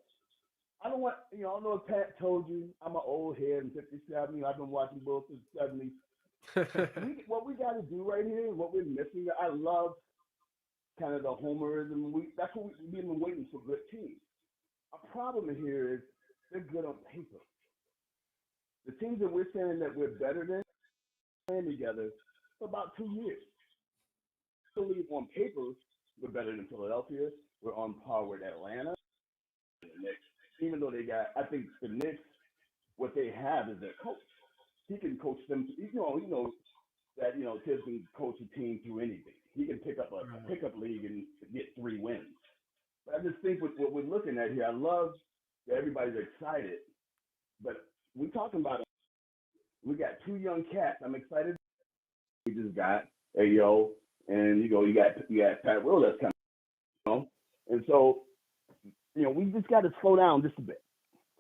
I don't know if Pat told you, I'm an old head in 57. I've been watching Bulls since the 70s. What we got to do right here, what we're missing, I love kind of the homerism. That's what we've been waiting for good teams. Our problem here is they're good on paper. The teams that we're saying that we're better than playing together for about 2 years. I believe on paper we're better than Philadelphia. We're on par with Atlanta. The Knicks, even though I think the Knicks, what they have is their coach. He can coach them. He knows that Tibbs can coach a team through anything. He can pick up a pickup league and get 3 wins. But I just think with what we're looking at here, I love that everybody's excited. But we're talking about we got 2 young cats. I'm excited. We just got Ayo, and you got Pat Will that's coming. And so we just got to slow down just a bit.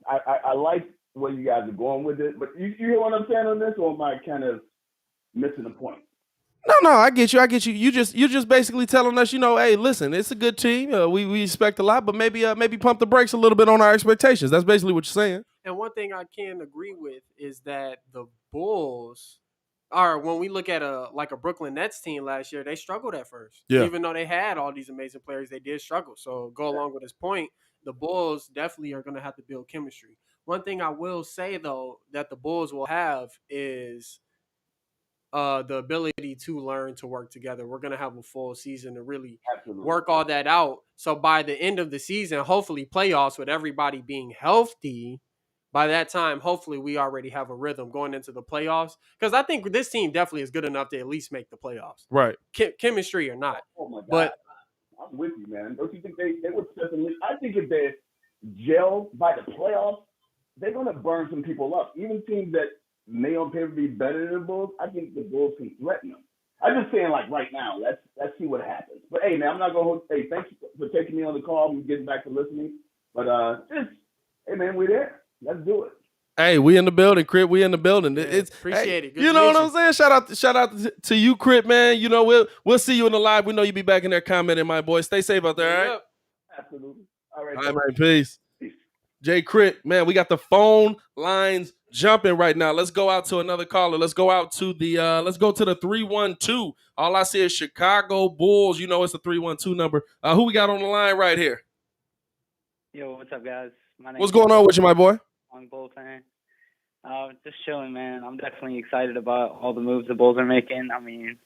I like where you guys are going with it, but you hear what I'm saying on this, or am I kind of missing the point? No, I get you. You're just basically telling us, hey, listen, it's a good team. We expect a lot, but maybe pump the brakes a little bit on our expectations. That's basically what you're saying. And one thing I can agree with is that the Bulls are, when we look at a Brooklyn Nets team last year, they struggled at first. Yeah. Even though they had all these amazing players, they did struggle. So go along with this point, the Bulls definitely are going to have to build chemistry. One thing I will say, though, that the Bulls will have is the ability to learn to work together. We're going to have a full season to really work all that out. So by the end of the season, hopefully playoffs with everybody being healthy, by that time, hopefully we already have a rhythm going into the playoffs. Because I think this team definitely is good enough to at least make the playoffs. Right. Chemistry or not. Oh, my God. But I'm with you, man. Don't you think they would certainly – I think if they gel by the playoffs, they're going to burn some people up. Even teams that may on paper be better than the Bulls, I think the Bulls can threaten them. I'm just saying, right now, let's see what happens. But, hey, man, I'm not going to hold – hey, thanks for taking me on the call and getting back to listening. But, hey, man, we're there. Let's do it. Hey, we in the building, Crit. We in the building. Yeah, appreciate it. Good you know what I'm saying? Shout out to you, Crit, man. We'll see you in the live. We know you'll be back in there commenting, my boy. Stay safe out there, all right? Absolutely. All right, man. Peace. Jay Crit, man, we got the phone lines jumping right now. Let's go out to another caller. Let's go to the 312. All I see is Chicago Bulls. It's the 312 number. Who we got on the line right here? Yo, what's up, guys? What's going on with you, my boy? I'm Bull fan. Just chilling, man. I'm definitely excited about all the moves the Bulls are making. I mean,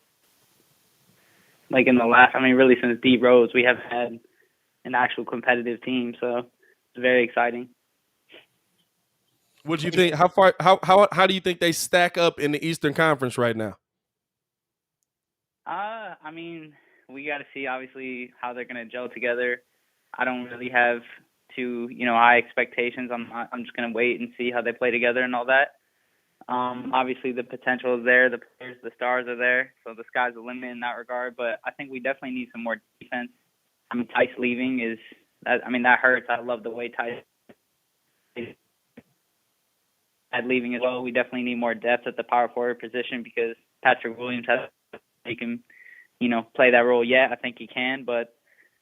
really since D Rose, we haven't had an actual competitive team, so it's very exciting. What do you think? How do you think they stack up in the Eastern Conference right now? I mean, we got to see obviously how they're going to gel together. I don't really have too, high expectations. I'm just gonna wait and see how they play together and all that. Obviously the potential is there, the players, the stars are there, so the sky's the limit in that regard. But I think we definitely need some more defense. I mean, Tice leaving that hurts. I love the way Tice had leaving as well. We definitely need more depth at the power forward position because Patrick Williams he can, play that role yet. I think he can, but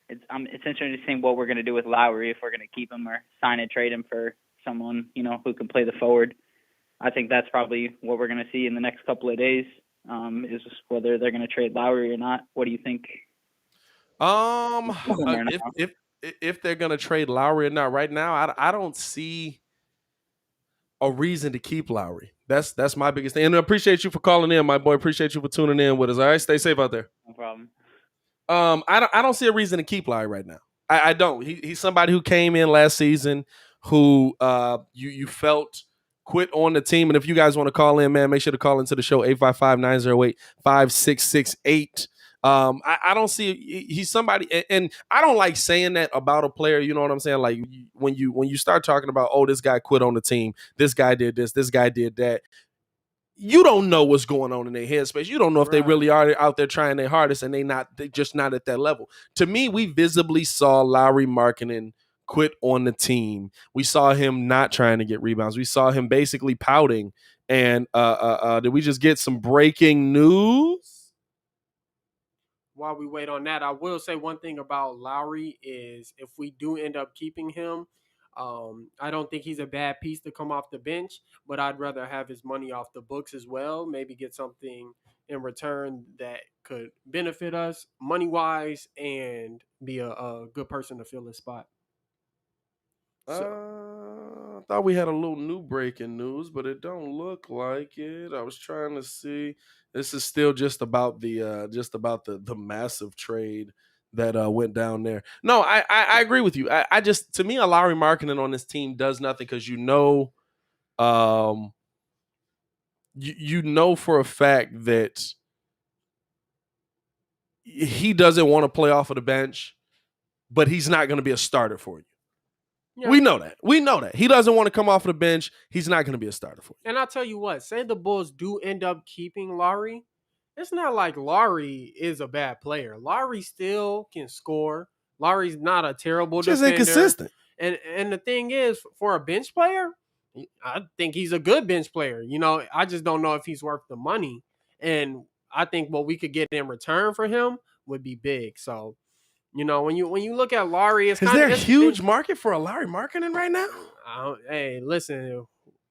it's interesting to see what we're going to do with Lauri, if we're going to keep him or sign and trade him for someone, who can play the forward. I think that's probably what we're going to see in the next couple of days, is whether they're going to trade Lauri or not. What do you think? If they're going to trade Lauri or not, right now, I don't see a reason to keep Lauri. That's my biggest thing. And I appreciate you for calling in, my boy. Appreciate you for tuning in with us. All right, stay safe out there. No problem. I don't see a reason to keep Lauri right now. I don't. He's somebody who came in last season who you felt quit on the team. And if you guys want to call in, man, make sure to call into the show 855-908-5668. I don't see he's somebody, and I don't like saying that about a player. You know what I'm saying? Like when you start talking about, oh, this guy quit on the team, this guy did this guy did that. You don't know what's going on in their headspace. You don't know if they really are out there trying their hardest and they just not at that level. To me, we visibly saw Lauri Markkanen quit on the team. We saw him not trying to get rebounds. We saw him basically pouting. And did we just get some breaking news? While we wait on that, I will say one thing about Lauri is if we do end up keeping him, I don't think he's a bad piece to come off the bench, but I'd rather have his money off the books as well. Maybe get something in return that could benefit us money-wise and be a good person to fill his spot. I thought we had a little new breaking news, but it don't look like it. I was trying to see. This is still just about the massive trade that went down there. No, I agree with you. I just, to me, a Lauri Markkanen on this team does nothing because you know for a fact that he doesn't want to play off of the bench, but he's not going to be a starter for you. Yeah. We know that. He doesn't want to come off of the bench. He's not going to be a starter for you. And I'll tell you what, say the Bulls do end up keeping Lauri, it's not like Lauri is a bad player. Lauri still can score. Lauri's not a terrible defender. Just inconsistent. And the thing is, for a bench player, I think he's a good bench player. I just don't know if he's worth the money. And I think what we could get in return for him would be big. So, when you look at Lauri, is there a huge market for a Lauri Markkanen right now? Hey, listen,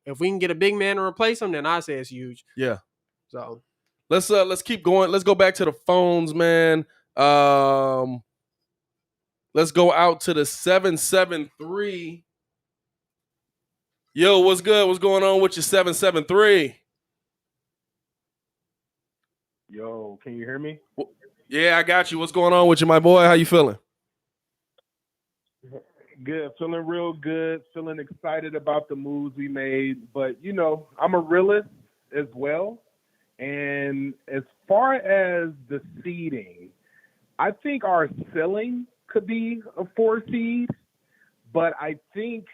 if we can get a big man to replace him, then I say it's huge. Yeah. So let's keep going. Let's go back to the phones, man. Let's go out to the 773. Yo, what's good? What's going on with your 773? Yo, can you hear me? Yeah, I got you. What's going on with you, my boy? How you feeling? Good. Feeling real good. Feeling excited about the moves we made. But, I'm a realist as well. And as far as the seeding, I think our ceiling could be a 4 seed. But I think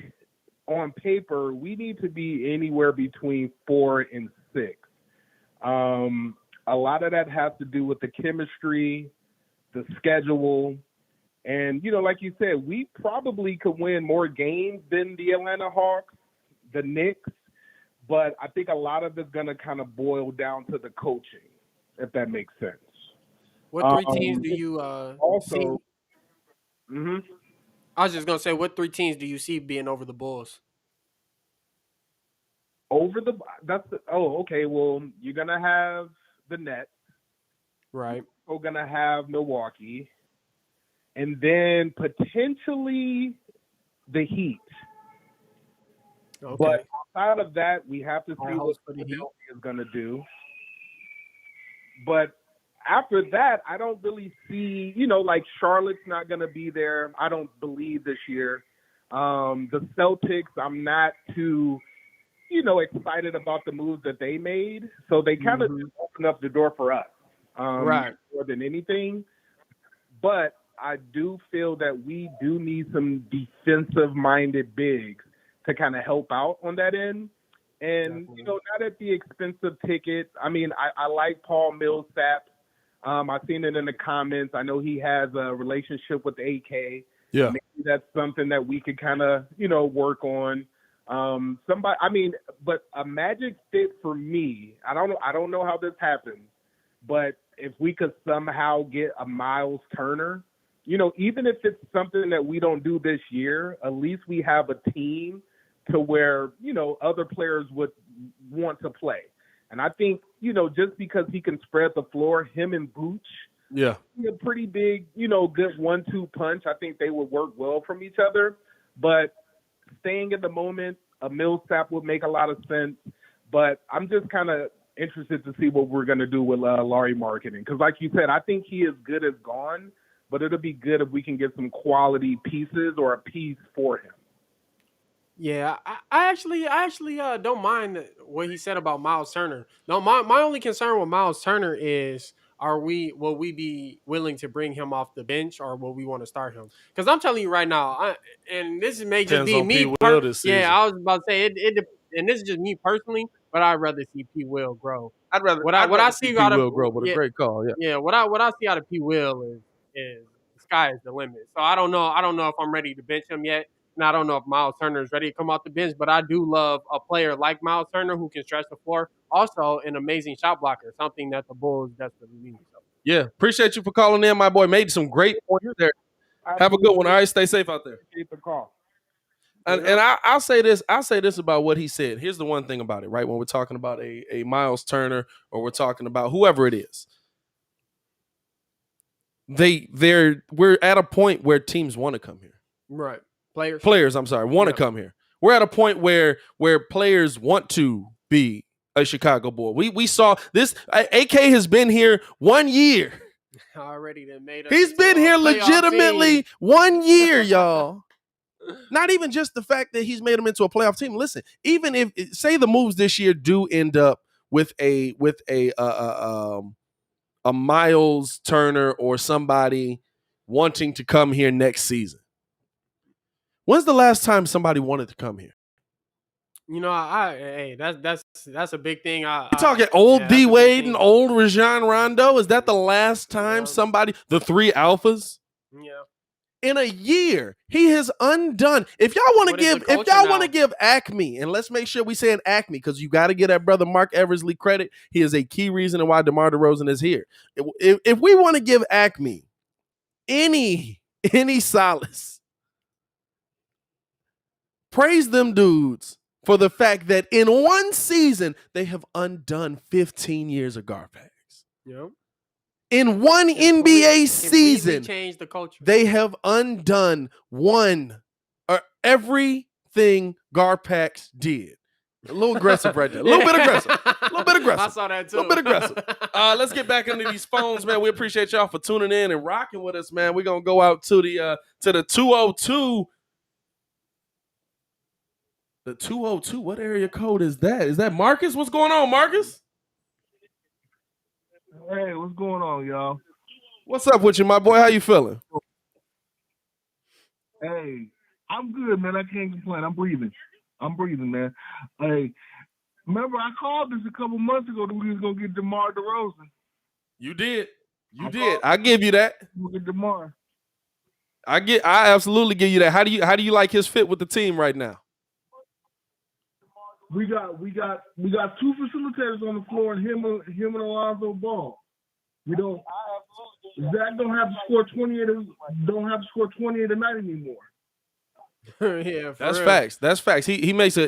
on paper, we need to be anywhere between 4 and 6. A lot of that has to do with the chemistry, the schedule. And, like you said, we probably could win more games than the Atlanta Hawks, the Knicks. But I think a lot of it's going to kind of boil down to the coaching, if that makes sense. What 3 teams do you see? Mm-hmm. I was just going to say, what 3 teams do you see being over the Bulls? Okay. Well, you're going to have the Nets. Right. We're going to have Milwaukee. And then potentially the Heat. Okay. But outside of that, we have to see what Philadelphia is going to do. But after that, I don't really see, like Charlotte's not going to be there. I don't believe this year. The Celtics, I'm not too, excited about the moves that they made. So they kind of opened up the door for us. Right. More than anything. But I do feel that we do need some defensive-minded bigs to kind of help out on that end. And, not at the expensive ticket. I mean, I like Paul Millsap. I've seen it in the comments. I know he has a relationship with AK. Yeah. Maybe that's something that we could kind of, work on. But a Magic fit for me, I don't know how this happens, but if we could somehow get a Miles Turner, even if it's something that we don't do this year, at least we have a team to where, other players would want to play. And I think, just because he can spread the floor, him and Booch, yeah, a pretty big, good 1-2 punch. I think they would work well from each other. But staying in the moment, a Millsap would make a lot of sense. But I'm just kind of interested to see what we're going to do with Lauri marketing. Because like you said, I think he is good as gone, but it'll be good if we can get some quality pieces or a piece for him. Yeah, I actually don't mind what he said about Miles Turner. No, my only concern with Miles Turner is will we be willing to bring him off the bench or will we want to start him? Because I'm telling you right now, and this may just Depends be on me. P. Will this season. Yeah, I was about to say and this is just me personally, but I'd rather see P. Will grow. I'd rather see P. out of Will grow, but a great call. Yeah. Yeah, what I see out of P. Will is the sky is the limit. So I don't know if I'm ready to bench him yet. And I don't know if Miles Turner is ready to come off the bench, but I do love a player like Miles Turner who can stretch the floor. Also, an amazing shot blocker, something that the Bulls desperately need. So. Yeah, appreciate you for calling in, my boy. Made some great points there. Have a good one. All right, stay safe out there. Keep the call. And I'll say this. I'll say this about what he said. Here's the one thing about it, right? When we're talking about a Miles Turner or we're talking about whoever it is, we're at a point where teams want to come here. Right. Players, I'm sorry, want to come here. We're at a point where players want to be a Chicago Bull. We saw this. AK has been here 1 year. Already made us. He's been here legitimately 1 year, y'all. Not even just the fact that he's made them into a playoff team. Listen, even if say the moves this year do end up with a Miles Turner or somebody wanting to come here next season. When's the last time somebody wanted to come here? That's a big thing. You talking old D Wade and old Rajon Rondo? Is that the last time somebody, the three alphas? Yeah. In a year, he has undone. If y'all want to give Acme, and let's make sure we say an Acme, because you got to give that brother Mark Eversley credit. He is a key reason why DeMar DeRozan is here. If we want to give Acme any solace, praise them dudes for the fact that in one season they have undone 15 years of Garpax. Yep. In one NBA season, changed the culture. They have undone everything Garpax did. A little aggressive right there. A little bit aggressive. I saw that too. A little bit aggressive. Let's get back into these phones, man. We appreciate y'all for tuning in and rocking with us, man. We're gonna go out to the 202. The 202. What area code is that? Is that Marcus? What's going on, Marcus? Hey, what's going on, y'all? What's up with you, my boy? How you feeling? Hey, I'm good, man. I can't complain. I'm breathing, man. Hey, remember I called this a couple months ago that we was gonna get DeMar DeRozan. You did. I give you that. We'll get DeMar. I absolutely give you that. How do you like his fit with the team right now? We got two facilitators on the floor, and him and Alonzo Ball. Zach don't have to score 28 a night anymore. Yeah, that's facts. That's facts. He makes an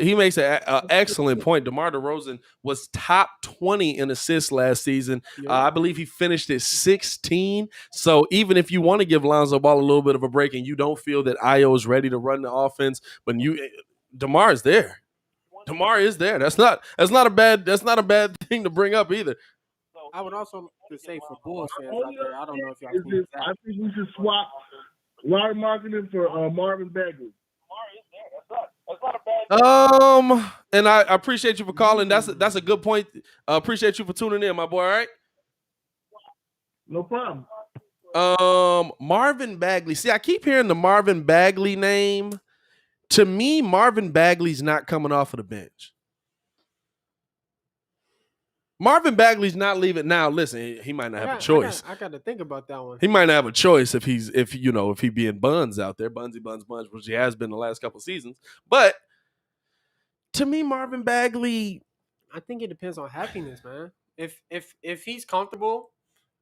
excellent point. DeMar DeRozan was top 20 in assists last season. Yeah. I believe he finished at 16. So even if you want to give Lonzo Ball a little bit of a break and you don't feel that Io is ready to run the offense, but DeMar is there. DeMar is there. That's not a bad thing to bring up either. I would also say for Bulls fans out there, I don't know if y'all seen that. I think we should swap Lauri marketing for Marvin Bagley. And I appreciate you for calling. That's a good point. Appreciate you for tuning in, my boy. All right. No problem. Marvin Bagley. See, I keep hearing the Marvin Bagley name. To me, Marvin Bagley's not coming off of the bench. Marvin Bagley's not leaving. Now, listen, he might not have a choice. I got to think about that one. He might not have a choice if he being Buns out there, Bunsy Buns, which he has been the last couple seasons. But to me, Marvin Bagley, I think it depends on happiness, man. If he's comfortable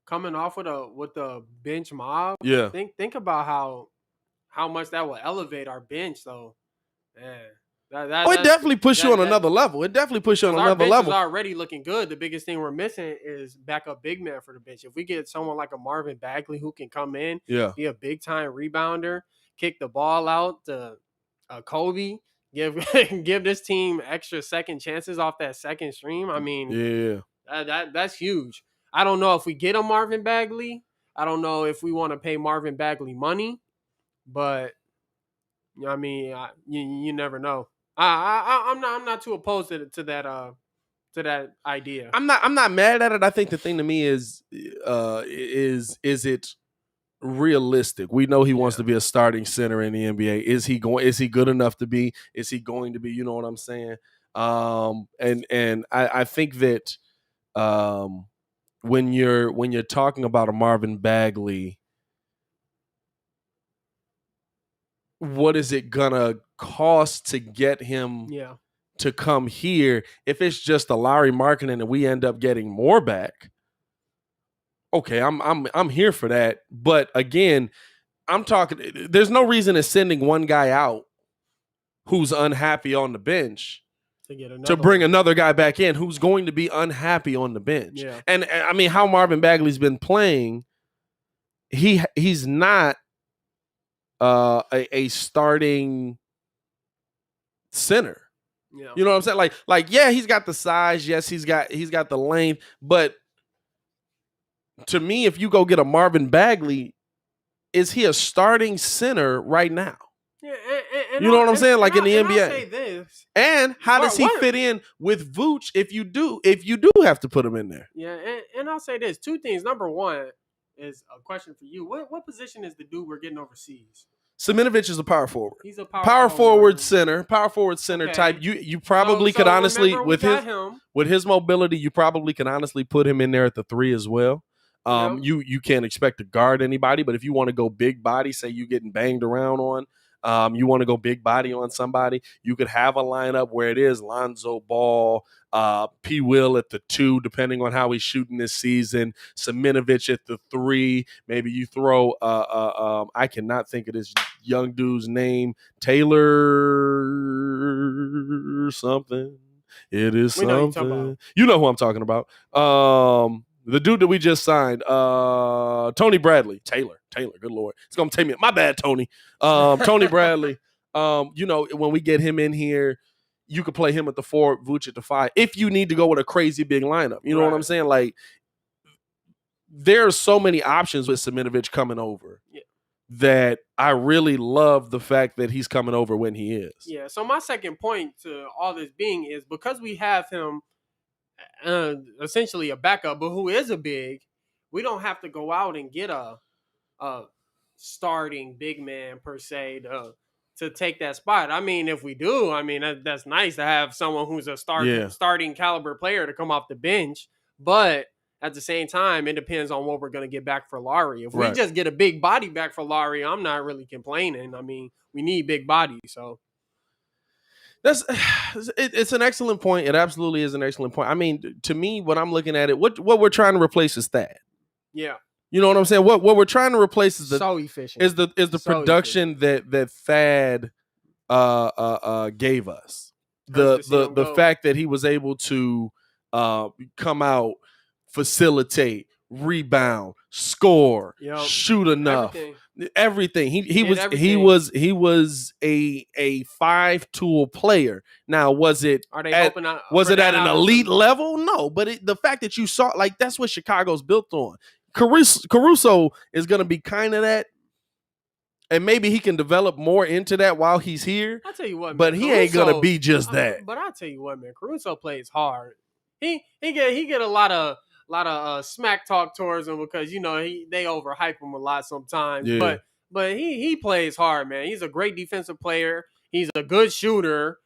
coming off with a bench mob, yeah, think about how much that will elevate our bench, though. Man, it definitely puts you on another level. It definitely puts you on another level. Our bench is already looking good. The biggest thing we're missing is backup big man for the bench. If we get someone like a Marvin Bagley who can come in, be a big time rebounder, kick the ball out to Kobe, give this team extra second chances off that second stream. I mean, that's huge. I don't know if we get a Marvin Bagley. I don't know if we want to pay Marvin Bagley money, but I mean, you never know. I'm not too opposed to that idea. I'm not mad at it. I think the thing to me is it realistic? We know he wants to be a starting center in the NBA. Is he good enough to be? Is he going to be? You know what I'm saying? And I think that when you're talking about a Marvin Bagley, what is it gonna cost to get him to come here? If it's just a Lauri marketing and we end up getting more back, okay, I'm here for that. But again, I'm talking. There's no reason in sending one guy out who's unhappy on the bench to bring another guy back in who's going to be unhappy on the bench. Yeah. And I mean, how Marvin Bagley's been playing, he's not a starting center. Yeah. You know what I'm saying? Like yeah, he's got the size. Yes, he's got the length. But to me, if you go get a Marvin Bagley, is he a starting center right now? Yeah, you know what I'm saying? Like in the NBA. I'll say this. And how does he fit in with Vooch if you do have to put him in there? Yeah, and I'll say this. Two things. Number one is a question for you. What position is the dude we're getting overseas? Seminovic is a power forward. He's a power forward center type. You probably could honestly with his mobility, you probably can honestly put him in there at the 3 as well. You can't expect to guard anybody, but if you want to go big body, say you getting banged around on, you want to go big body on somebody, you could have a lineup where it is Lonzo Ball, P. Will at the 2, depending on how he's shooting this season, Seminovic at the 3. Maybe you throw I cannot think of this young dude's name, Taylor something. It is something. You know who I'm talking about. The dude that we just signed, Tony Bradley. Taylor, good Lord. It's going to take me. My bad, Tony. Tony Bradley. When we get him in here, you could play him at the 4, Vooch at the 5, if you need to go with a crazy big lineup. You know what I'm saying? Like, there are so many options with Seminovic coming over that I really love the fact that he's coming over when he is. Yeah, so my second point to all this being is because we have him essentially a backup, but who is a big, we don't have to go out and get a starting big man per se to take that spot. I mean, if we do, I mean that's nice to have someone who's a starting caliber player to come off the bench. But at the same time, it depends on what we're going to get back for Lauri. If we just get a big body back for Lauri, I'm not really complaining. I mean, we need big body, so. It's an excellent point. It absolutely is an excellent point. I mean, to me, when I'm looking at it, what we're trying to replace is Thad. Yeah. You know what I'm saying? What we're trying to replace is so efficient. Is the production that Thad gave us. The fact that he was able to come out, facilitate, rebound, score, shoot enough. Everything. He was a 5-tool player. Now, was it at an elite level? No, but the fact that you saw, like, that's what Chicago's built on. Caruso is going to be kind of that, and maybe he can develop more into that while he's here. I'll tell you what, man, but he ain't going to be just that. But I'll tell you what, man, Caruso plays hard. He get a lot of smack talk towards him because they overhype him a lot sometimes. Yeah. But he plays hard, man. He's a great defensive player. He's a good shooter.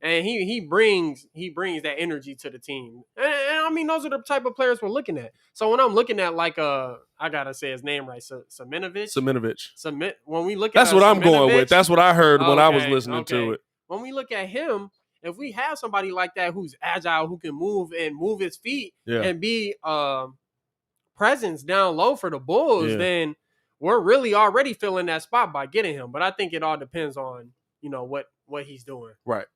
And he brings that energy to the team. And I mean, those are the type of players we're looking at. So when I'm looking at I gotta say his name right, Seminovic. When we look at That's what I'm going with. That's what I heard when I was listening to it. When we look at him, if we have somebody like that who's agile, who can move his feet and be presence down low for the Bulls, then we're really already filling that spot by getting him. But I think it all depends on what he's doing. Right.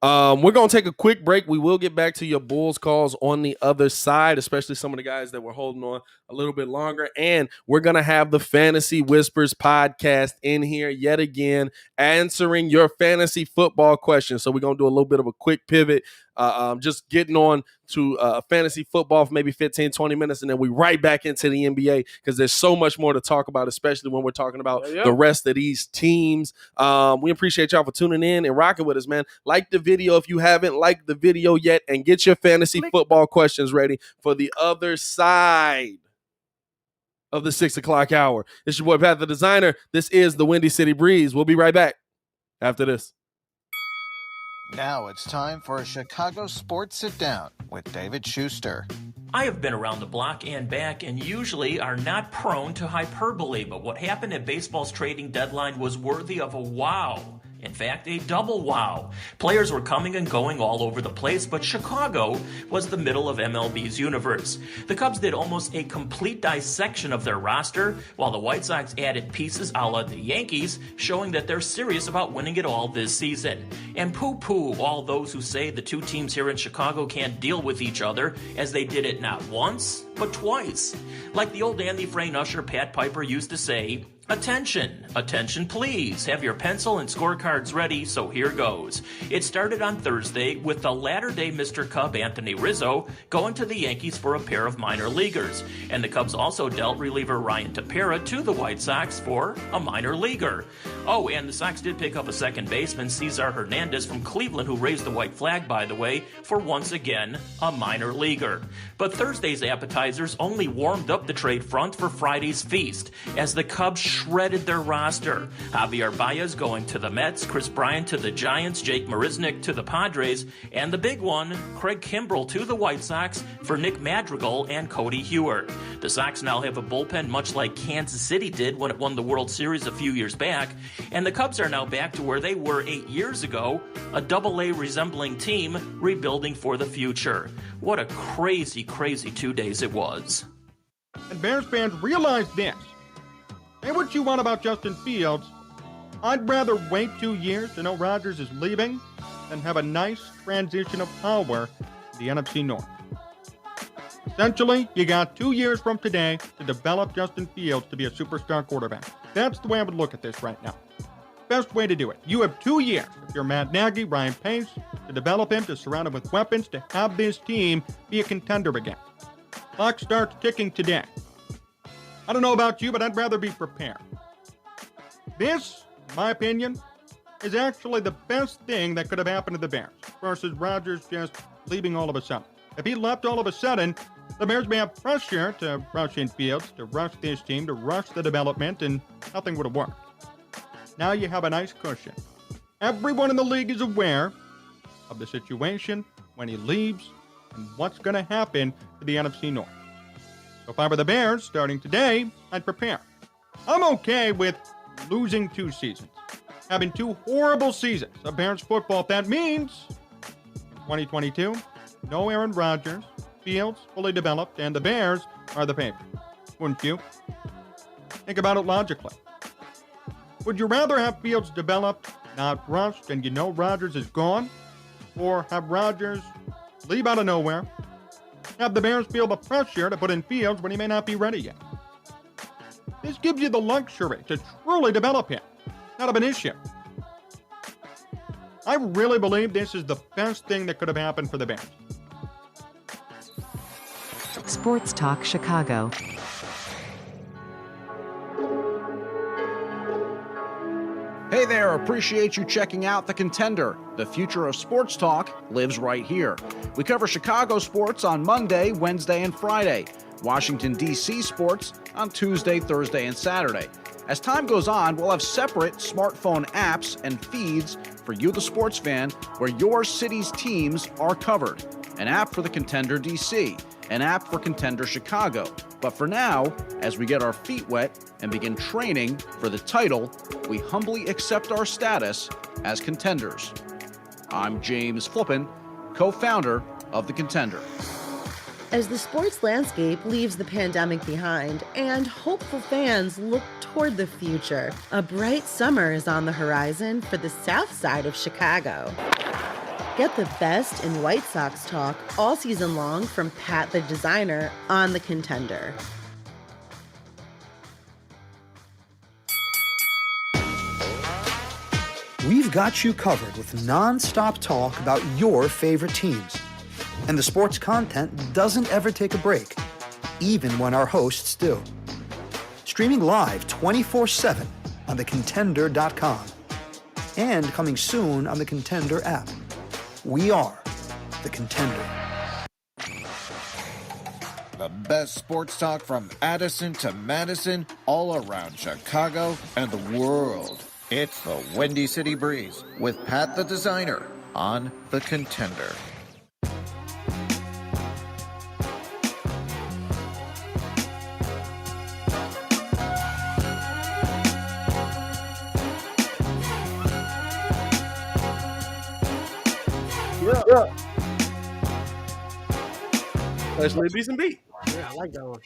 We're going to take a quick break. We will get back to your Bulls calls on the other side, especially some of the guys that were holding on a little bit longer. And we're going to have the Fantasy Whispers podcast in here yet again, answering your fantasy football questions. So we're going to do a little bit of a quick pivot, just getting on to fantasy football for maybe 15, 20 minutes, and then we right back into the NBA because there's so much more to talk about, especially when we're talking about the rest of these teams. We appreciate y'all for tuning in and rocking with us, man. Like the video if you haven't liked the video yet, and get your fantasy football questions ready for the other side of the 6 o'clock hour. It's your boy, Pat the Designer. This is the Windy City Breeze. We'll be right back after this. Now it's time for a Chicago Sports Sit Down with David Schuster. I have been around the block and back and usually are not prone to hyperbole, but what happened at baseball's trading deadline was worthy of a wow. In fact, a double wow. Players were coming and going all over the place, but Chicago was the middle of MLB's universe. The Cubs did almost a complete dissection of their roster, while the White Sox added pieces a la the Yankees, showing that they're serious about winning it all this season. And poo-poo all those who say the two teams here in Chicago can't deal with each other, as they did it not once, but twice. Like the old Andy Frayne usher Pat Piper used to say, attention, attention please, have your pencil and scorecards ready, so here goes. It started on Thursday with the latter-day Mr. Cub Anthony Rizzo going to the Yankees for a pair of minor leaguers, and the Cubs also dealt reliever Ryan Tepera to the White Sox for a minor leaguer. Oh, and the Sox did pick up a second baseman, Cesar Hernandez from Cleveland, who raised the white flag, by the way, for once again a minor leaguer. But Thursday's appetizers only warmed up the trade front for Friday's feast, as the Cubs shredded their roster. Javier Baez going to the Mets, Chris Bryant to the Giants, Jake Marisnick to the Padres, and the big one, Craig Kimbrell to the White Sox for Nick Madrigal and Cody Hewart. The Sox now have a bullpen much like Kansas City did when it won the World Series a few years back, and the Cubs are now back to where they were 8 years ago, a Double-A resembling team rebuilding for the future. What a crazy, crazy 2 days it was. And Bears fans realize this. Say what you want about Justin Fields, I'd rather wait 2 years to know Rodgers is leaving than have a nice transition of power to the NFC North. Essentially, you got 2 years from today to develop Justin Fields to be a superstar quarterback. That's the way I would look at this right now. Best way to do it. You have 2 years, if you're Matt Nagy, Ryan Pace, to develop him, to surround him with weapons, to have this team be a contender again. Clock starts ticking today. I don't know about you, but I'd rather be prepared. This, in my opinion, is actually the best thing that could have happened to the Bears versus Rodgers just leaving all of a sudden. If he left all of a sudden, the Bears may have pressure to rush in Fields, to rush this team, to rush the development, and nothing would have worked. Now you have a nice cushion. Everyone in the league is aware of the situation when he leaves and what's going to happen to the NFC North. So if I were the Bears, starting today, I'd prepare. I'm okay with losing 2 seasons. Having 2 horrible seasons of Bears football. That means, in 2022, no Aaron Rodgers, Fields fully developed, and the Bears are the favorite. Wouldn't you? Think about it logically. Would you rather have Fields developed, not rushed, and you know Rodgers is gone? Or have Rodgers leave out of nowhere, have the Bears feel the pressure to put in Fields when he may not be ready yet? This gives you the luxury to truly develop him. Not of an issue. I really believe this is the best thing that could have happened for the Bears. Sports Talk Chicago. Hey, Hey there, appreciate you checking out The Contender. The future of sports talk lives right here. We cover Chicago sports on Monday, Wednesday, and Friday. Washington, D.C. sports on Tuesday, Thursday, and Saturday. As time goes on, we'll have separate smartphone apps and feeds for you, the sports fan, where your city's teams are covered. An app for the Contender DC, an app for Contender Chicago. But for now, as we get our feet wet and begin training for the title, we humbly accept our status as contenders. I'm James Flippin, co-founder of the Contender. As the sports landscape leaves the pandemic behind and hopeful fans look toward the future, a bright summer is on the horizon for the south side of Chicago. Get the best in White Sox talk all season long from Pat the Designer on The Contender. We've got you covered with non-stop talk about your favorite teams. And the sports content doesn't ever take a break, even when our hosts do. Streaming live 24/7 on thecontender.com and coming soon on the Contender app. We are The Contender. The best sports talk from Addison to Madison, all around Chicago and the world. It's the Windy City Breeze with Pat the Designer on The Contender. Yeah. Actually, a decent beat. Yeah, I like that one.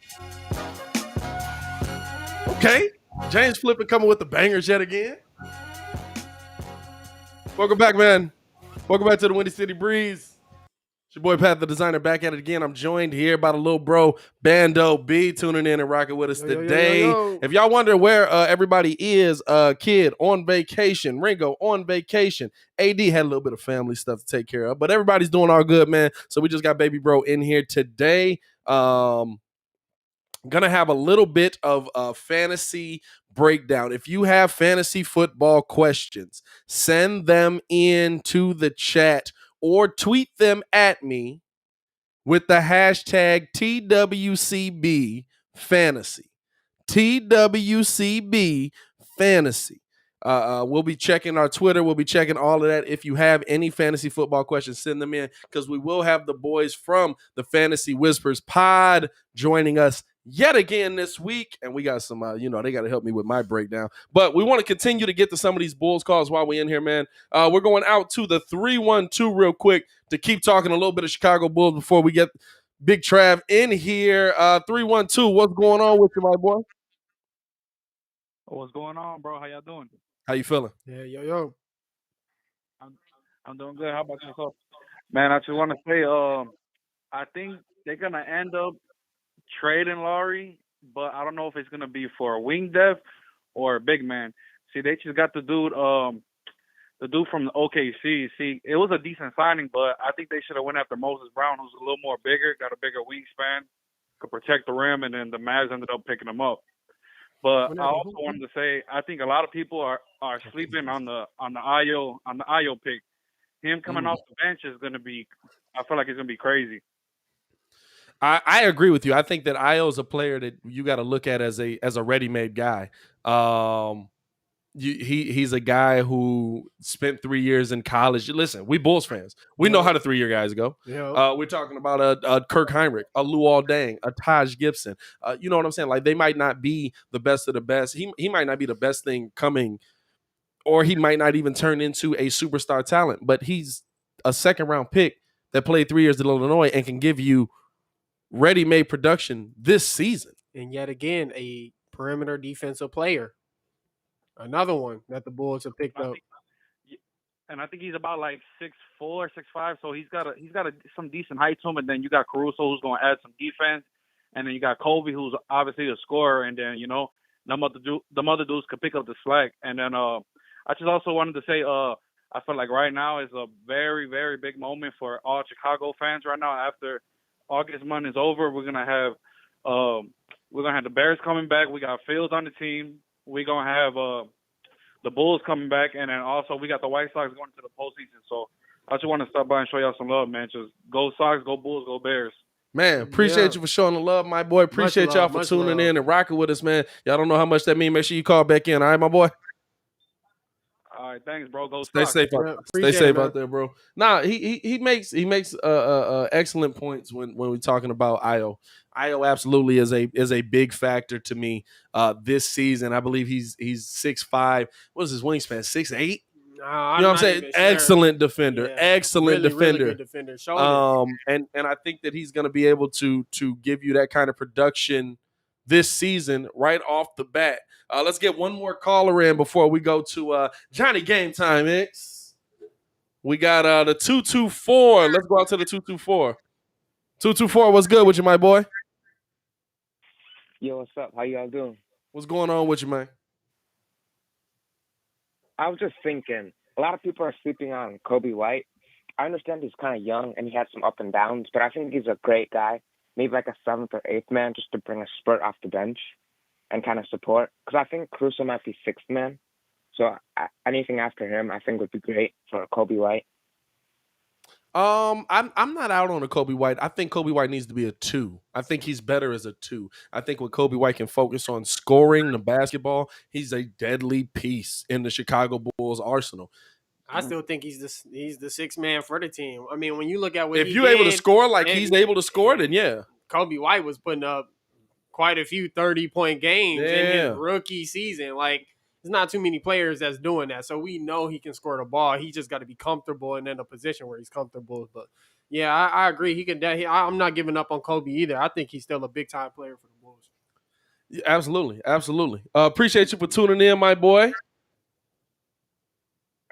Okay. James Flippin coming with the bangers yet again. Welcome back, man. Welcome back to the Windy City Breeze. It's your boy Pat the Designer back at it again. I'm joined here by the little bro Bando B tuning in and rocking with us today. Yo. If y'all wonder where everybody is, Kid on vacation, Ringo on vacation, AD had a little bit of family stuff to take care of, but everybody's doing all good, man. So we just got baby bro in here today. Gonna have a little bit of a fantasy breakdown. If you have fantasy football questions, send them into the chat or tweet them at me with the hashtag TWCB Fantasy. TWCB Fantasy. We'll be checking our Twitter. We'll be checking all of that. If you have any fantasy football questions, send them in because we will have the boys from the Fantasy Whispers pod joining us yet again this week. And we got some, they got to help me with my breakdown. But we want to continue to get to some of these Bulls calls while we're in here, man. We're going out to the 312 real quick to keep talking a little bit of Chicago Bulls before we get Big Trav in here. 312, what's going on with you, my boy? What's going on, bro? How y'all doing? How you feeling? Yeah, yo. I'm doing good. How about yourself? Man, I just want to say, I think they're gonna end up trading Lauri, but I don't know if it's gonna be for a wing depth or a big man. See, they just got the dude from OKC. See, it was a decent signing, but I think they should have went after Moses Brown, who's a little more bigger, got a bigger wingspan, could protect the rim, and then the Mavs ended up picking him up. But I also wanted to say I think a lot of people are sleeping on the Ayo pick. Him coming off the bench is gonna be, I feel like it's gonna be crazy. I agree with you. I think that Ayo is a player that you got to look at as a ready-made guy. He's a guy who spent 3 years in college. Listen, we Bulls fans. We know how the 3-year guys go. Yeah. We're talking about a Kirk Heinrich, a Luol Deng, a Taj Gibson. You know what I'm saying? Like, they might not be the best of the best. He might not be the best thing coming, or he might not even turn into a superstar talent, but he's a second-round pick that played 3 years at Illinois and can give you ready-made production this season. And yet again, a perimeter defensive player. Another one that the Bulls have picked up. And I think he's about like 6'4", 6'5", so he's got some decent height to him. And then you got Caruso, who's going to add some defense, and then you got Kobe, who's obviously a scorer. And then them other dudes could pick up the slack. And then I just also wanted to say I feel like right now is a very, very big moment for all Chicago fans right now. After August month is over, we're gonna have the Bears coming back. We got Fields on the team. We're gonna have the Bulls coming back, and then also we got the White Sox going to the postseason. So I just want to stop by and show y'all some love, man. Just go Sox, go Bulls, go Bears. Man, appreciate you for showing the love, my boy. Appreciate y'all for tuning in and rocking with us, man. Y'all don't know how much that means. Make sure you call back in. All right, my boy. All right, thanks, bro. Go Stay Sox. safe out there, bro. Nah, he makes excellent points when we're talking about Io. Io absolutely is a big factor to me this season. I believe he's 6'5". What is his wingspan? 6'8"? No, you know what I'm saying? Excellent defender. Yeah. Excellent defender. Really good defender. Showed it. And I think that he's going to be able to give you that kind of production this season right off the bat. Let's get one more caller in before we go to Johnny Game Time, X. We got the 224. Let's go out to the 224. 224, what's good with you, my boy? Yo, what's up? How y'all doing? What's going on with you, man? I was just thinking, a lot of people are sleeping on Kobe White. I understand he's kind of young and he had some up and downs, but I think he's a great guy. Maybe like a seventh or eighth man just to bring a spurt off the bench and kind of support. Because I think Caruso might be sixth man. So anything after him, I think would be great for Kobe White. I'm not out on a Kobe White. I think Kobe White needs to be a 2. I think he's better as a 2. I think when Kobe White can focus on scoring the basketball, he's a deadly piece in the Chicago Bulls arsenal. I still think he's the sixth man for the team. I mean, when you look at what if you're able to score like he's able to score, then yeah. Kobe White was putting up quite a few 30-point games in his rookie season. Like, there's not too many players that's doing that. So we know he can score the ball. He just got to be comfortable and in a position where he's comfortable. But yeah, I agree. He can. I'm not giving up on Kobe either. I think he's still a big time player for the Bulls. Yeah, absolutely. Appreciate you for tuning in, my boy.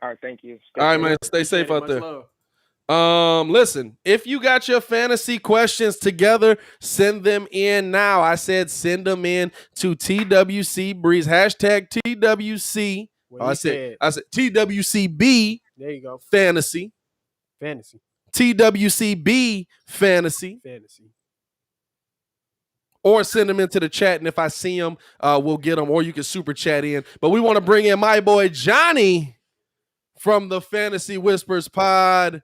All right, thank you. All right, man. Stay safe out there. Listen, if you got your fantasy questions together, send them in now. I said send them in to TWC Breeze. Hashtag TWC. I said TWCB. There you go. Fantasy. TWCB Fantasy. Or send them into the chat, and if I see them, we'll get them. Or you can super chat in. But we want to bring in my boy Johnny from the Fantasy Whispers pod.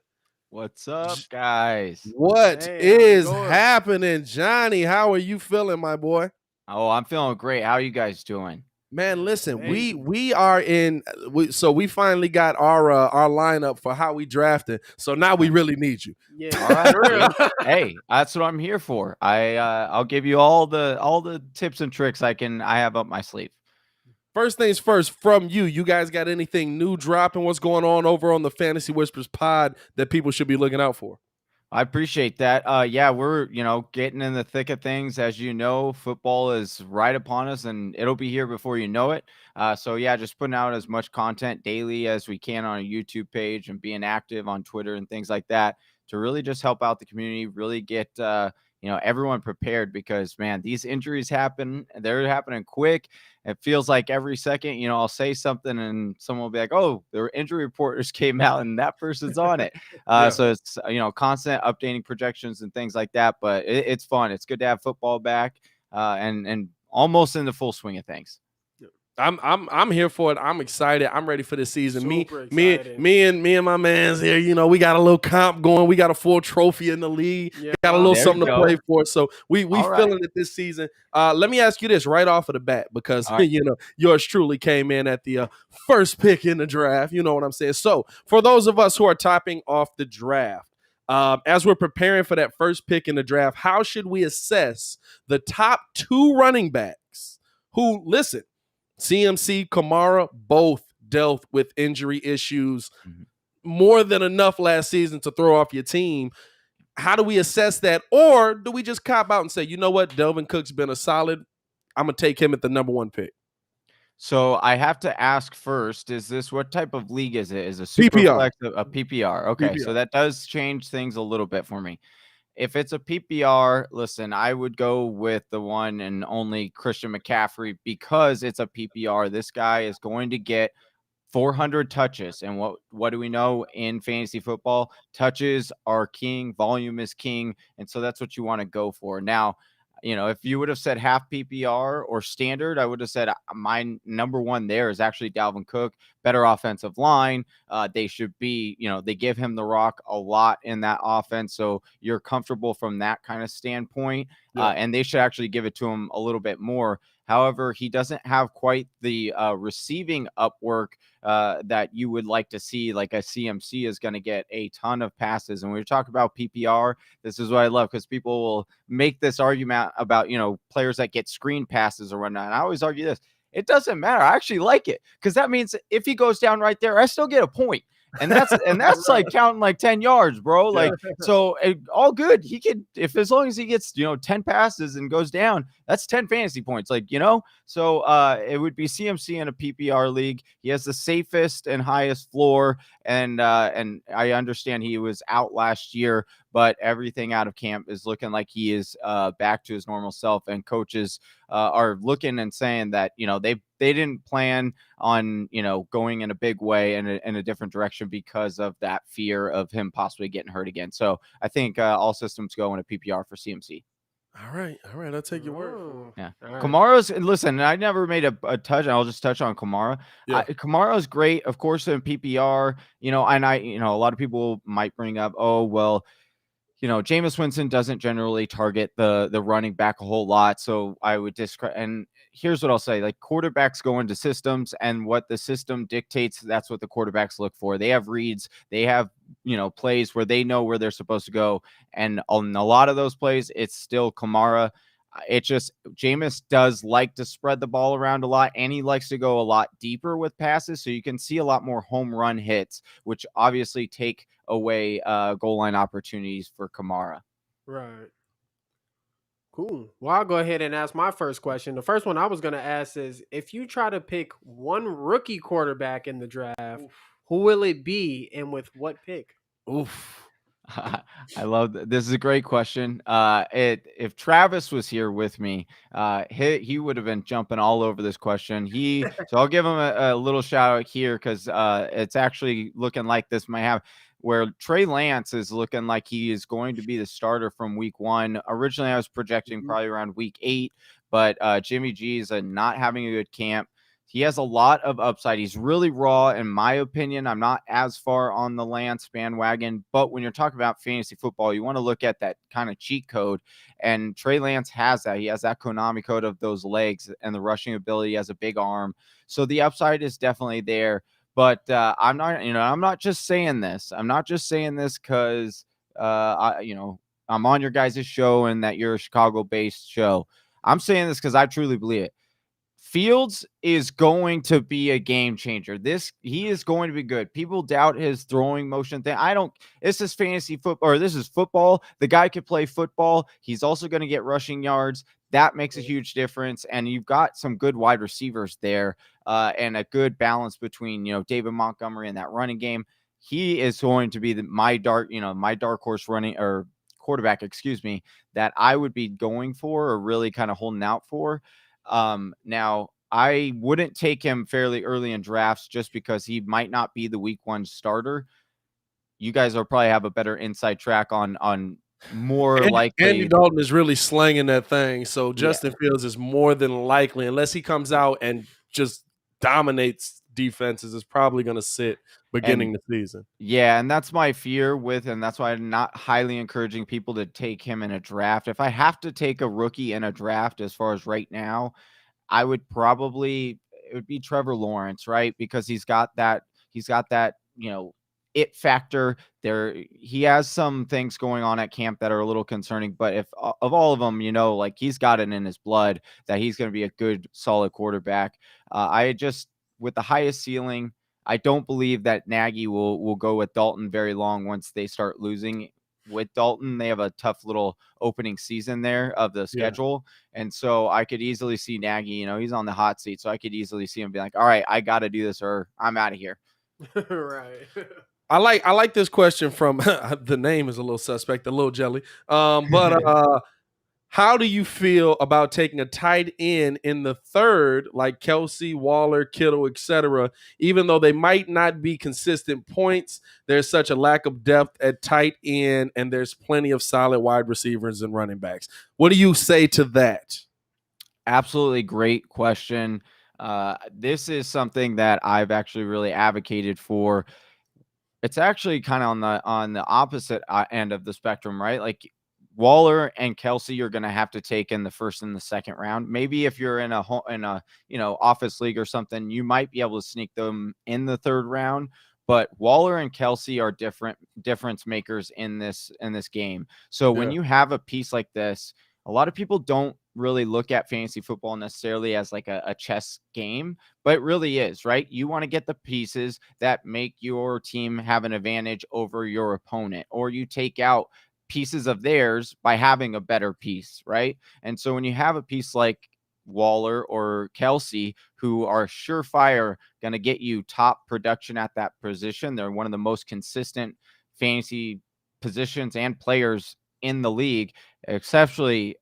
What's up, guys? What is happening, Johnny? How are you feeling, my boy? Oh, I'm feeling great. How are you guys doing? Man, listen, we are in. So we finally got our lineup for how we drafted. So now we really need you. Yeah. All right. Hey, that's what I'm here for. I'll give you all the tips and tricks I have up my sleeve. First things first, from you guys got anything new dropping? What's going on over on the Fantasy Whispers pod that people should be looking out for? I appreciate that. Yeah, we're, getting in the thick of things. As you know, football is right upon us and it'll be here before you know it. So yeah, just putting out as much content daily as we can on a YouTube page and being active on Twitter and things like that to really just help out the community, really get, everyone prepared because, man, these injuries happen. They're happening quick. It feels like every second, I'll say something and someone will be like, oh, the injury reporters came out and that person's on it. So it's, constant updating projections and things like that. But it's fun. It's good to have football back and almost in the full swing of things. I'm here for it. I'm excited. I'm ready for this season. Me and my man's here. We got a little comp going. We got a full trophy in the league. Yeah, got a little something to play for. So we feeling it this season. Let me ask you this right off of the bat because yours truly came in at the first pick in the draft. You know what I'm saying? So for those of us who are topping off the draft, as we're preparing for that first pick in the draft, how should we assess the top 2 running backs who, listen, CMC, Kamara, both dealt with injury issues more than enough last season to throw off your team. How do we assess that? Or do we just cop out and say, you know what, Delvin Cook's been a solid, I'm going to take him at the number 1 pick? So I have to ask first, what type of league is it? Is a super PPR. Flex a PPR? Okay, PPR. So that does change things a little bit for me. If it's a PPR, listen, I would go with the one and only Christian McCaffrey because it's a PPR. This guy is going to get 400 touches. And what do we know in fantasy football? Touches are king, volume is king. And so that's what you want to go for. Now, if you would have said half PPR or standard, I would have said my number one there is actually Dalvin Cook, better offensive line. They should be, they give him the rock a lot in that offense. So you're comfortable from that kind of standpoint. And they should actually give it to him a little bit more. However, he doesn't have quite the receiving upwork that you would like to see. Like a CMC is going to get a ton of passes. And when we talk about PPR, this is what I love, because people will make this argument about, players that get screen passes or whatnot. And I always argue this. It doesn't matter. I actually like it, because that means if he goes down right there, I still get a point. And that's like counting like 10 yards, bro. Like, so all good. He could, as long as he gets, 10 passes and goes down, that's 10 fantasy points. Like, so it would be CMC in a PPR league. He has the safest and highest floor. And I understand he was out last year, but everything out of camp is looking like he is back to his normal self, and coaches are looking and saying that, they didn't plan on, going in a big way in a different direction because of that fear of him possibly getting hurt again. So I think all systems go in a PPR for CMC. All right. I'll take your word for it. Yeah. All right. Kamara's, listen, I never made a touch. I'll just touch on Kamara. Yeah. Kamara's great, of course, in PPR, and a lot of people might bring up, oh, well, Jameis Winston doesn't generally target the running back a whole lot. So I would discredit. And here's what I'll say. Like, quarterbacks go into systems, and what the system dictates, that's what the quarterbacks look for. They have reads. They have, plays where they know where they're supposed to go. And on a lot of those plays, it's still Kamara. It just, Jameis does like to spread the ball around a lot, and he likes to go a lot deeper with passes. So you can see a lot more home run hits, which obviously take away goal line opportunities for Kamara. Right. Cool. Well, I'll go ahead and ask my first question. The first one I was going to ask is, if you try to pick one rookie quarterback in the draft, who will it be, and with what pick? Oof. I love that. This is a great question. If Travis was here with me, he would have been jumping all over this question. So I'll give him a little shout out here, because it's actually looking like this might have, where Trey Lance is looking like he is going to be the starter from week 1. Originally, I was projecting probably around week 8, but Jimmy G is not having a good camp. He has a lot of upside. He's really raw, in my opinion. I'm not as far on the Lance bandwagon, but when you're talking about fantasy football, you want to look at that kind of cheat code, and Trey Lance has that. He has that Konami code of those legs and the rushing ability. He has a big arm, so the upside is definitely there. But I'm not just saying this. I'm not just saying this because I'm on your guys' show and that you're a Chicago-based show. I'm saying this because I truly believe it. Fields is going to be a game changer. He is going to be good. People doubt his throwing motion thing. This is fantasy football, or this is football. The guy could play football. He's also going to get rushing yards. That makes a huge difference. And you've got some good wide receivers there, and a good balance between, David Montgomery and that running game. He is going to be my dark horse running or quarterback, that I would be going for, or really kind of holding out for. Now, I wouldn't take him fairly early in drafts, just because he might not be the week 1 starter. You guys will probably have a better inside track on more likely. Andy Dalton is really slanging that thing, so Justin Fields is more than likely, unless he comes out and just dominates defenses, is probably going to sit beginning the season. Yeah, and that's my fear and that's why I'm not highly encouraging people to take him in a draft. If I have to take a rookie in a draft, as far as right now, it would be Trevor Lawrence, right? Because he's got that, it factor there. He has some things going on at camp that are a little concerning, but if of all of them, like, he's got it in his blood that he's going to be a good, solid quarterback. With the highest ceiling, I don't believe that Nagy will go with Dalton very long once they start losing. With Dalton, they have a tough little opening season there of the schedule. And so I could easily see Nagy, he's on the hot seat. So I could easily see him be like, all right, I got to do this or I'm out of here. Right. I like this question from the name is a little suspect, a little jelly. But How do you feel about taking a tight end in the third, like Kelsey, Waller, Kittle, etc., even though they might not be consistent points? There's such a lack of depth at tight end, and there's plenty of solid wide receivers and running backs. What do you say to that? Absolutely great question. This is something that I've actually really advocated for. It's actually kind of on the opposite end of the spectrum, right? Like Waller and Kelsey, you're going to have to take in the first and the second round. Maybe if you're in a office league or something, you might be able to sneak them in the third round. But Waller and Kelsey are difference makers in this game. So when you have a piece like this, a lot of people don't really look at fantasy football necessarily as like a chess game, but it really is, right? You want to get the pieces that make your team have an advantage over your opponent, or you take out pieces of theirs by having a better piece, right? And so when you have a piece like Waller or Kelsey, who are surefire going to get you top production at that position, they're one of the most consistent fantasy positions and players in the league, especially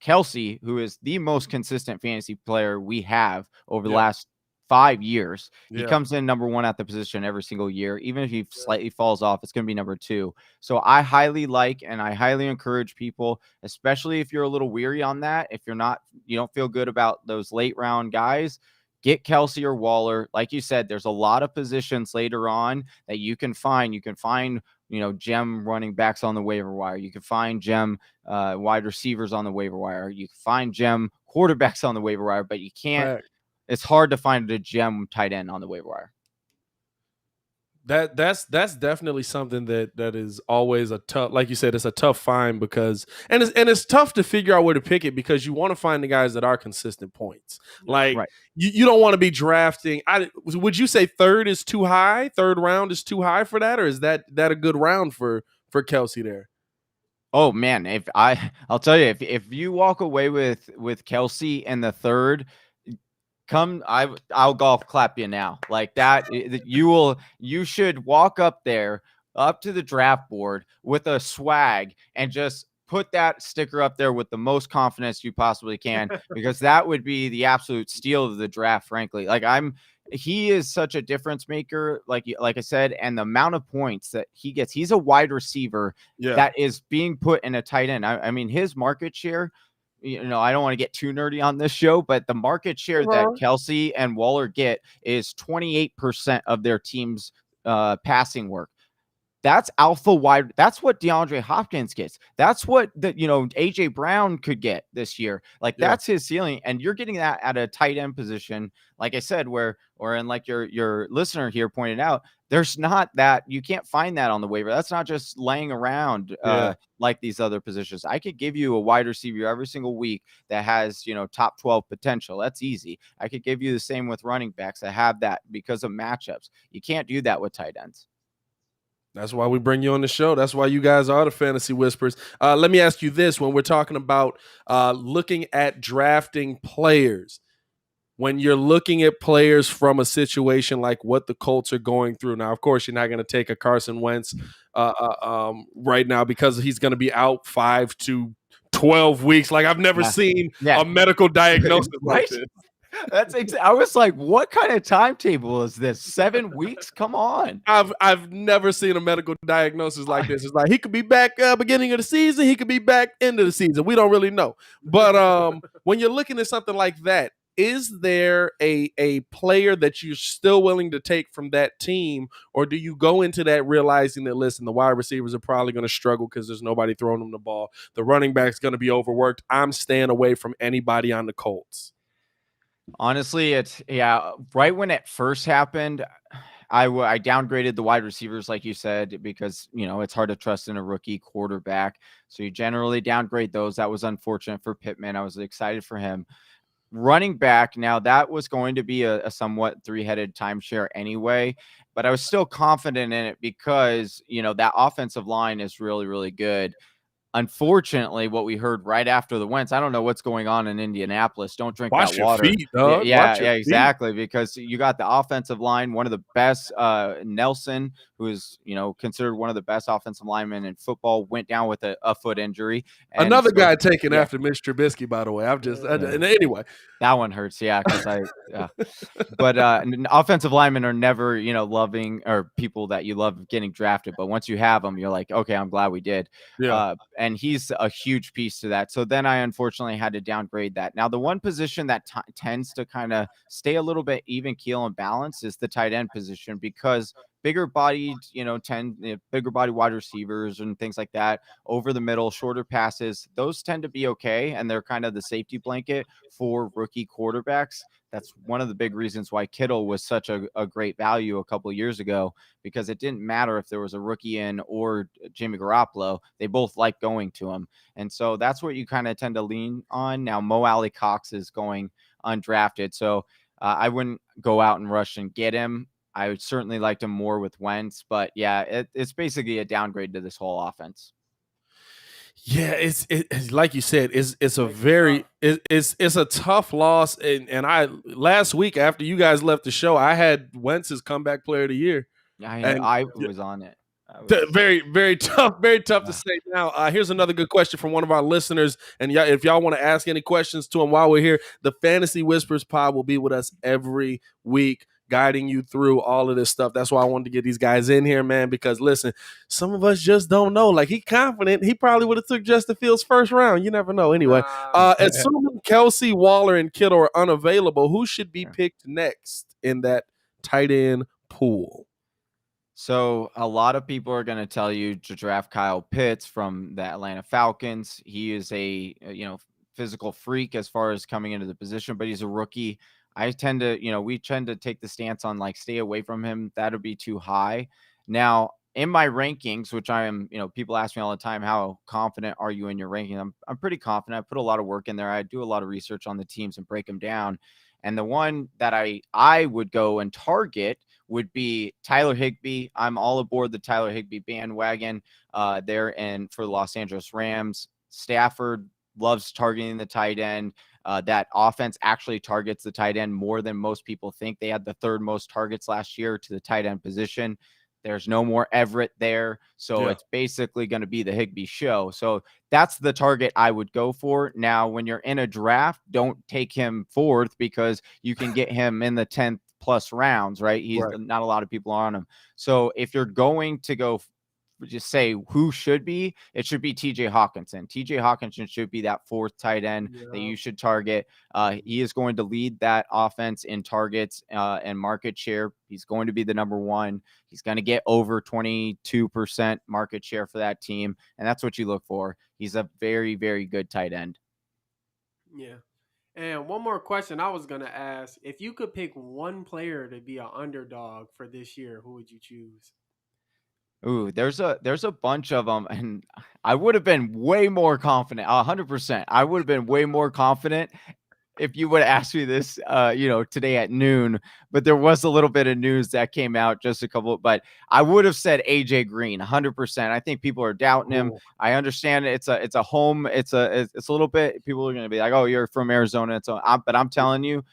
Kelsey, who is the most consistent fantasy player we have over the last 5 years. He comes in number 1 at the position every single year. Even if he slightly falls off, it's going to be number 2. So I highly encourage people, especially if you're a little weary on that, if you don't feel good about those late round guys, get Kelsey or Waller. Like you said, there's a lot of positions later on that you can find. You can find, gem running backs on the waiver wire. You can find gem wide receivers on the waiver wire. You can find gem quarterbacks on the waiver wire, but you can't. It's hard to find a gem tight end on the waiver wire. That's definitely something that is always a tough, like you said, it's a tough find because it's tough to figure out where to pick it because you want to find the guys that are consistent points. Like you don't want to be drafting. Would you say third is too high? Third round is too high for that, or is that a good round for Kelsey there? Oh man, I'll tell you, if you walk away with Kelsey in the third, I'll golf clap you now. Like that, you should walk up to the draft board with a swag and just put that sticker up there with the most confidence you possibly can, because that would be the absolute steal of the draft, frankly. He is such a difference maker, like I said, and the amount of points that he gets, he's a wide receiver that is being put in a tight end. I mean, his market share, I don't want to get too nerdy on this show, but the market share that Kelsey and Waller get is 28% of their team's passing work. That's alpha wide. That's what DeAndre Hopkins gets. That's what AJ Brown could get this year. That's his ceiling. And you're getting that at a tight end position, like I said, and like your listener here pointed out, there's not that, you can't find that on the waiver. That's not just laying around like these other positions. I could give you a wide receiver every single week that has, top 12 potential. That's easy. I could give you the same with running backs that have that because of matchups. You can't do that with tight ends. That's why we bring you on the show. That's why you guys are the Fantasy Whispers. Let me ask you this. When we're talking about looking at drafting players, when you're looking at players from a situation like what the Colts are going through now, of course, you're not going to take a Carson Wentz right now because he's going to be out 5 to 12 weeks. Like, I've never seen a medical diagnosis like this. I was like, what kind of timetable is this? 7 weeks? Come on. I've never seen a medical diagnosis like this. It's like he could be back beginning of the season, he could be back end of the season. We don't really know. But when you're looking at something like that, is there a player that you're still willing to take from that team, or do you go into that realizing that, listen, the wide receivers are probably going to struggle because there's nobody throwing them the ball. The running back's going to be overworked. I'm staying away from anybody on the Colts. Honestly, right when it first happened, I downgraded the wide receivers, like you said, because, it's hard to trust in a rookie quarterback. So you generally downgrade those. That was unfortunate for Pittman. I was excited for him. Running back, now that was going to be a somewhat three-headed timeshare anyway, but I was still confident in it because, that offensive line is really, really good. unfortunately, what we heard right after the Wentz, I don't know what's going on in Indianapolis. Don't drink Watch that your water. feet, dog. Watch your feet. Exactly. Because you got the offensive line, one of the best, Nelson, who is, considered one of the best offensive linemen in football, went down with a foot injury. And another guy taken after Mitch Trubisky, by the way. And anyway. That one hurts, because but and offensive linemen are never, loving, or people that you love getting drafted. But once you have them, you're like, okay, I'm glad we did. Yeah. And he's a huge piece to that. So then I unfortunately had to downgrade that. Now, the one position that tends to kind of stay a little bit even keel and balanced is the tight end position, because bigger bodied, bigger body wide receivers and things like that, over the middle, shorter passes, those tend to be okay. And they're kind of the safety blanket for rookie quarterbacks. That's one of the big reasons why Kittle was such a great value a couple of years ago, because it didn't matter if there was a rookie in or Jimmy Garoppolo. They both like going to him. And so that's what you kind of tend to lean on. Now, Mo Alley Cox is going undrafted. So I wouldn't go out and rush and get him. I would certainly like him more with Wentz, but yeah, it's basically a downgrade to this whole offense. Yeah, it's like you said, it's a very it's a tough loss. And I last week after you guys left the show, I had Wentz as comeback player of the year. I was on it. Very, very tough to say. Now, here's another good question from one of our listeners. And if y'all want to ask any questions to him while we're here, the Fantasy Whispers pod will be with us every week, guiding you through all of this stuff. That's why I wanted to get these guys in here, man, because listen, some of us just don't know. Like, he confident. He probably would have took Justin Fields first round. You never know. Anyway, assuming Kelsey, Waller, and Kittle are unavailable, who should be picked next in that tight end pool? So a lot of people are going to tell you to draft Kyle Pitts from the Atlanta Falcons. He is a physical freak as far as coming into the position, but he's a rookie. We tend to take the stance on like stay away from him. That'll be too high. Now, in my rankings, which I am, people ask me all the time, how confident are you in your ranking? I'm pretty confident. I put a lot of work in there. I do a lot of research on the teams and break them down. And the one that I would go and target would be Tyler Higbee. I'm all aboard the Tyler Higbee bandwagon there, and for the Los Angeles Rams. Stafford loves targeting the tight end. That offense actually targets the tight end more than most people think. They had the third most targets last year to the tight end position. There's no more Everett there. So it's basically going to be the Higbee show. So that's the target I would go for. Now, when you're in a draft, don't take him fourth, because you can get him in the 10th plus rounds, right? Not a lot of people are on him. So if you're going to go just say who should be, it should be TJ Hawkinson. TJ Hawkinson should be that fourth tight end that you should target. He is going to lead that offense in targets and market share. He's going to be the number one. He's going to get over 22% market share for that team. And that's what you look for. He's a very, very good tight end. Yeah. And one more question I was going to ask. If you could pick one player to be an underdog for this year, who would you choose? Ooh, there's a bunch of them, and I would have been way more confident. 100%. I would have been way more confident if you would ask me this, today at noon. But there was a little bit of news that came out, just a couple. But I would have said AJ Green, 100%. I think people are doubting him. I understand it's a home. It's a little bit. People are going to be like, "Oh, you're from Arizona." But I'm telling you.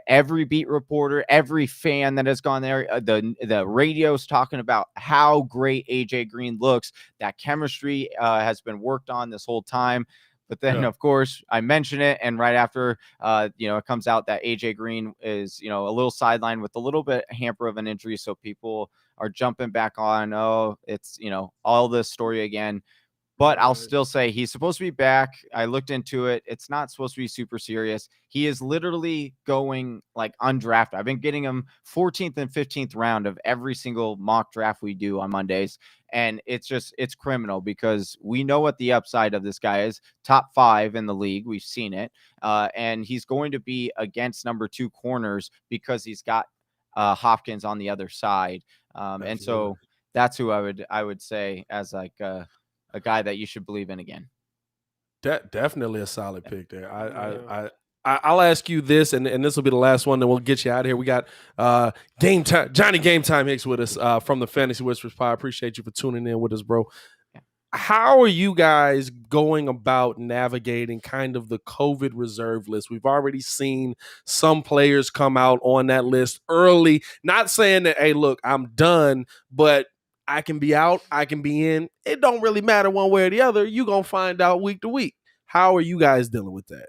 Every beat reporter, every fan that has gone there, the radio's talking about how great AJ Green looks. That chemistry has been worked on this whole time. But then, of course, I mention it, and right after, it comes out that AJ Green is, a little sidelined with a little bit hamper of an injury. So people are jumping back on, it's, all this story again. But I'll still say he's supposed to be back. I looked into it. It's not supposed to be super serious. He is literally going like undrafted. I've been getting him 14th and 15th round of every single mock draft we do on Mondays. And it's criminal, because we know what the upside of this guy is. Top 5 in the league. We've seen it. And he's going to be against number 2 corners, because he's got Hopkins on the other side. And so that's who I would say as like a guy that you should believe in again. Definitely a solid pick there. I'll ask you this, and this will be the last one, then we'll get you out of here. We got Game Time, Johnny Game Time Hicks with us from the Fantasy Whispers Pod. Appreciate you for tuning in with us, bro. how are you guys going about navigating kind of the COVID reserve list? We've already seen some players come out on that list early, not saying that, hey, look, I'm done, but I can be out, I can be in. It don't really matter one way or the other. You're going to find out week to week. How are you guys dealing with that?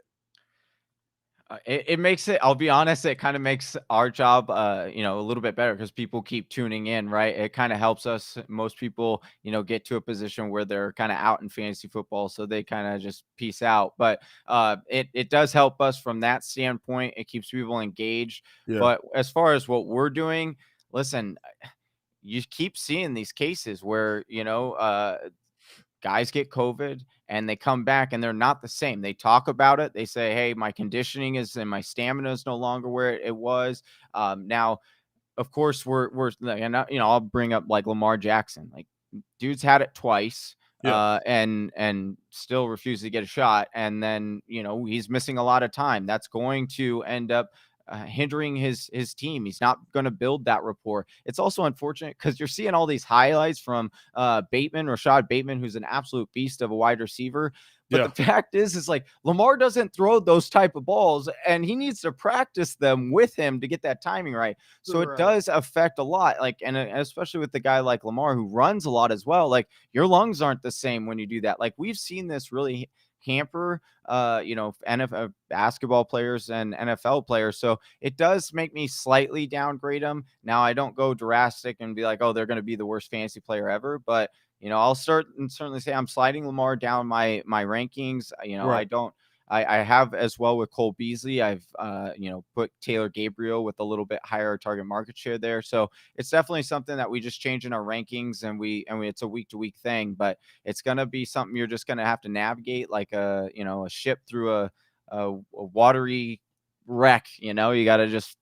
It makes it, I'll be honest, it kind of makes our job, a little bit better because people keep tuning in, right? It kind of helps us. Most people, get to a position where they're kind of out in fantasy football, so they kind of just peace out. But it does help us from that standpoint. It keeps people engaged. Yeah. But as far as what we're doing, listen, you keep seeing these cases where, guys get COVID and they come back and they're not the same. They talk about it. They say, hey, my conditioning is and my stamina is no longer where it was. Now, of course, and I'll bring up like Lamar Jackson. Like, dude's had it twice. Yeah. And still refused to get a shot. And then, he's missing a lot of time. That's going to end up hindering his team. He's not going to build that rapport. It's also unfortunate because you're seeing all these highlights from Rashad Bateman, who's an absolute beast of a wide receiver. But the fact is like Lamar doesn't throw those type of balls, and he needs to practice them with him to get that timing right. So it does affect a lot. Like, and especially with the guy like Lamar who runs a lot as well. Like, your lungs aren't the same when you do that. Like, we've seen this really hamper NFL basketball players and NFL players. So it does make me slightly downgrade them. Now, I don't go drastic and be like, oh, they're going to be the worst fantasy player ever, but I'll certainly say I'm sliding Lamar down my rankings. Right. I have as well with Cole Beasley. I've put Taylor Gabriel with a little bit higher target market share there. So it's definitely something that we just change in our rankings, and it's a week to week thing, but it's gonna be something you're just gonna have to navigate like a ship through a watery wreck. You got to just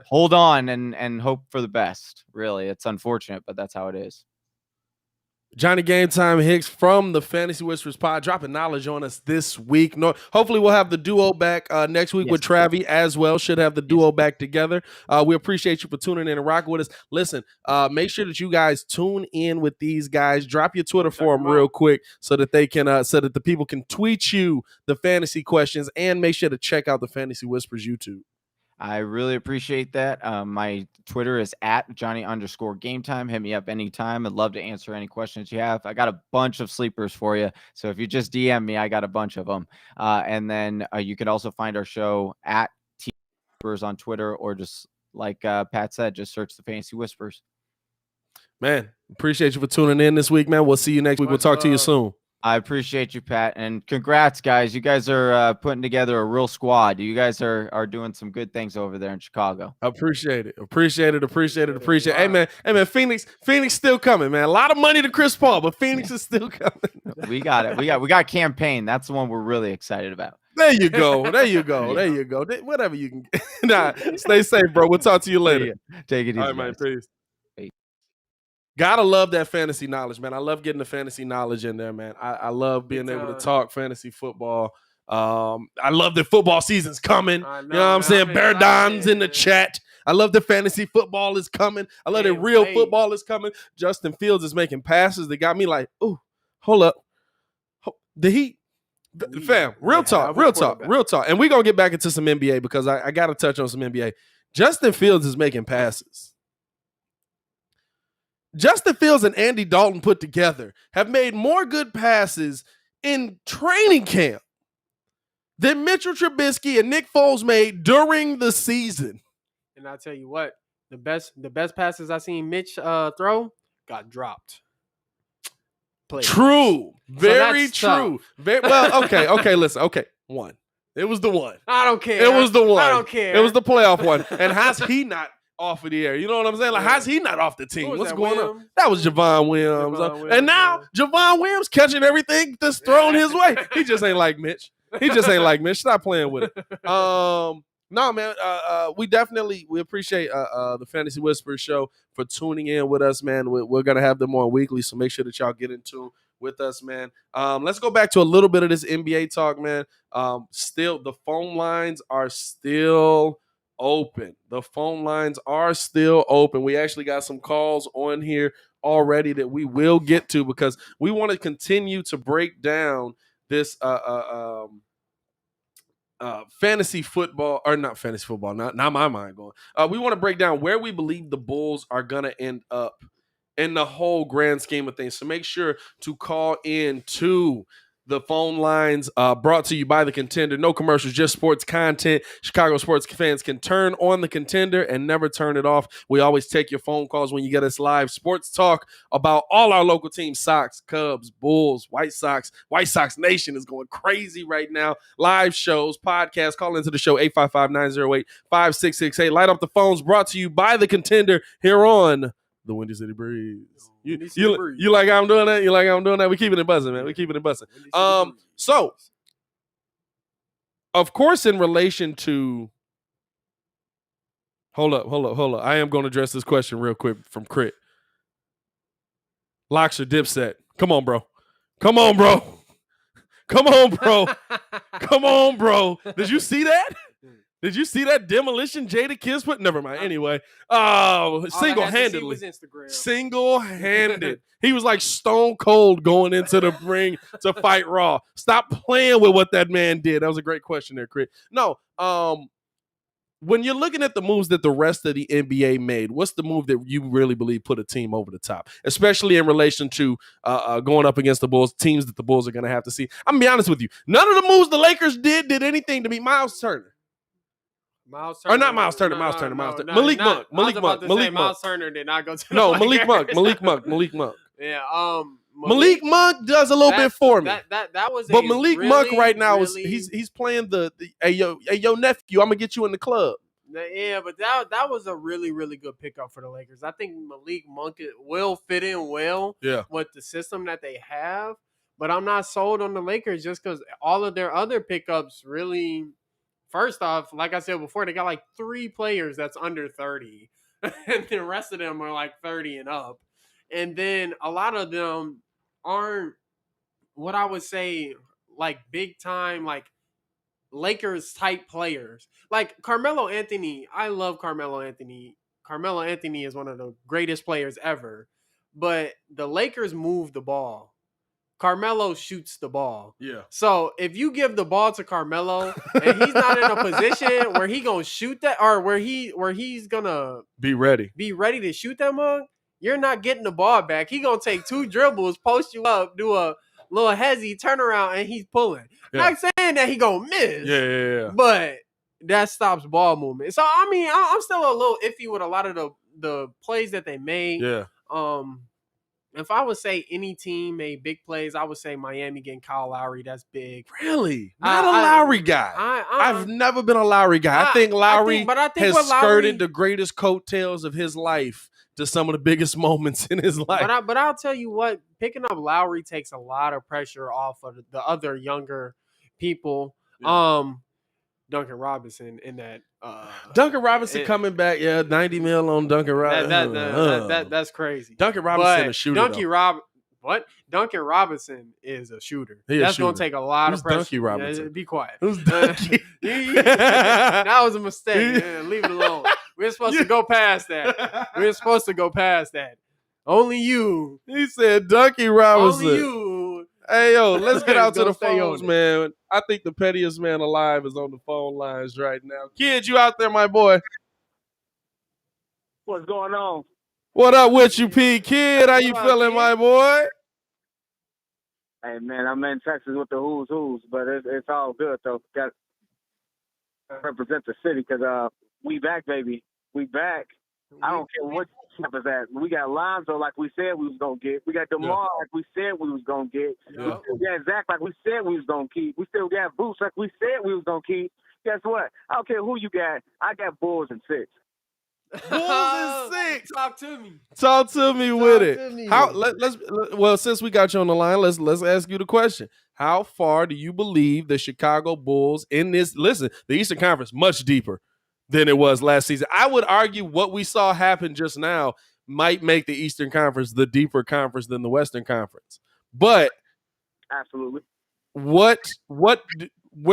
hold on and hope for the best. Really, it's unfortunate, but that's how it is. Johnny Game Time Hicks from the Fantasy Whispers Pod dropping knowledge on us this week. Hopefully we'll have the duo back next week with Travi as well. Should have the duo back together. We appreciate you for tuning in and rocking with us. Listen, make sure that you guys tune in with these guys. Drop your Twitter for them real quick so that they can so that the people can tweet you the fantasy questions, and make sure to check out the Fantasy Whispers YouTube. I really appreciate that. My Twitter is at Johnny_GameTime. Hit me up anytime. I'd love to answer any questions you have. I got a bunch of sleepers for you. So if you just DM me, I got a bunch of them. And then you can also find our show at Whispers on Twitter, or just like Pat said, just search the Fantasy Whispers. Man, appreciate you for tuning in this week, man. We'll see you next week. We'll talk to you soon. I appreciate you, Pat, and congrats, guys. You guys are putting together a real squad. You guys are doing some good things over there in Chicago. Appreciate it. Hey, man, Phoenix still coming, man. A lot of money to Chris Paul, but Phoenix is still coming. We got it. We got campaign. That's the one we're really excited about. There you go. Whatever you can get. Nah, stay safe, bro. We'll talk to you later. Take it easy. All right, man. Peace. Gotta love that fantasy knowledge, man. I love getting the fantasy knowledge in there, man. I love being able to talk fantasy football. I love that football season's coming. You know what I'm saying? Bear Don's in the chat. I love that fantasy football is coming. I love that real football is coming. Justin Fields is making passes that got me like, ooh, hold up. Did he? Fam, real talk. And we're going to get back into some NBA because I got to touch on some NBA. Justin Fields is making passes. Justin Fields and Andy Dalton put together have made more good passes in training camp than Mitchell Trubisky and Nick Foles made during the season. And I'll tell you what, the best passes I seen Mitch throw got dropped. True. Very true. Well, okay, listen. Okay, one. It was the one. I don't care. It was the one. I don't care. It was the playoff one. And how's he not off of the air? You know what I'm saying? Like, how's he not off the team? What's going on? That was Javon Williams. And now Javon Williams catching everything that's thrown his way. He just ain't like Mitch. Stop playing with it. No, man. We appreciate the Fantasy Whispers show for tuning in with us, man. We're gonna have them on weekly, so make sure that y'all get in tune with us, man. Let's go back to a little bit of this NBA talk, man. Still, the phone lines are still open. We actually got some calls on here already that we will get to, because we want to continue to break down this fantasy football, or not fantasy football, not my mind going. We want to break down where we believe the Bulls are going to end up in the whole grand scheme of things. So make sure to call in to the phone lines, brought to you by the Contender. No commercials, just sports content. Chicago sports fans can turn on the Contender and never turn it off. We always take your phone calls when you get us live. Sports talk about all our local teams: Sox, Cubs, Bulls, White Sox. White Sox Nation is going crazy right now. Live shows, podcasts. Call into the show, 855-908-5668. Light up the phones, brought to you by the Contender here on the Windy City Breeze. You like how I'm doing that? You like how I'm doing that? We're keeping it buzzing, man. We're keeping it buzzing. So, of course, in relation to, hold up. I am going to address this question real quick from Crit. Locks or Dipset? Come on, bro. Come on, bro. Did you see that? Did you see that demolition Jada Kiss put? Never mind. Anyway, single-handed. He was like stone cold going into the ring to fight Raw. Stop playing with what that man did. That was a great question there, Chris. No, when you're looking at the moves that the rest of the NBA made, what's the move that you really believe put a team over the top, especially in relation to going up against the Bulls, teams that the Bulls are going to have to see? I'm going to be honest with you. None of the moves the Lakers did anything to beat Miles Turner. Miles Turner. Malik Monk. Miles Turner did not go to the Malik Monk. Yeah. Malik Monk does a little bit for me. That was. But Malik Monk right now he's playing the hey yo nephew, I'm gonna get you in the club. Yeah, but that was a really, really good pickup for the Lakers. I think Malik Monk will fit in well with the system that they have. But I'm not sold on the Lakers just because all of their other pickups really. First off, like I said before, they got like 3 players that's under 30. And the rest of them are like 30 and up. And then a lot of them aren't what I would say like big time, like Lakers type players. Like Carmelo Anthony. I love Carmelo Anthony. Carmelo Anthony is one of the greatest players ever. But the Lakers move the ball. Carmelo shoots the ball. Yeah. So if you give the ball to Carmelo and he's not in a position where he gonna shoot that, or where he's gonna be ready to shoot that mug, you're not getting the ball back. He gonna take 2 dribbles, post you up, do a little hezzy, turn around, and he's pulling. Yeah. Not saying that he gonna miss. Yeah. But that stops ball movement. So I mean, I'm still a little iffy with a lot of the plays that they made. Yeah. If I would say any team made big plays, I would say Miami getting Kyle Lauri. That's big. Really? Not a Lauri guy. I've never been a Lauri guy. I think Lauri has skirted the greatest coattails of his life to some of the biggest moments in his life. But I'll tell you what, picking up Lauri takes a lot of pressure off of the other younger people. Yeah. Duncan Robinson in that. Duncan Robinson coming back, 90 mil on Duncan Robinson. That's crazy. Duncan Robinson a shooter. Duncan Robinson is a shooter. That's going to take a lot of pressure. Duncan Robinson? Yeah, be quiet. Who's Duncan? That was a mistake. Leave it alone. We're supposed to go past that. Only you. He said Duncan Robinson. Only you. Hey, yo, let's get out to the phones, man. I think the pettiest man alive is on the phone lines right now. Kid, you out there, my boy? What's going on? What up with you, P? Kid, how you feeling, my boy? Hey, man, I'm in Texas with the who's, but it's all good, though. Got to represent the city because we back, baby. We back. I don't care what camp is at. We got Lonzo like we said we was going to get. We got DeMar like we said we was going to get. Yeah. We got Zach like we said we was going to keep. We still got Boots like we said we was going to keep. Guess what? I don't care who you got. I got Bulls and 6. Bulls and 6. Talk to me. Talk to me with it. Well, since we got you on the line, let's ask you the question. How far do you believe the Chicago Bulls in this? Listen, the Eastern Conference much deeper than it was last season. I would argue what we saw happen just now might make the Eastern Conference the deeper conference than the Western Conference. But absolutely, where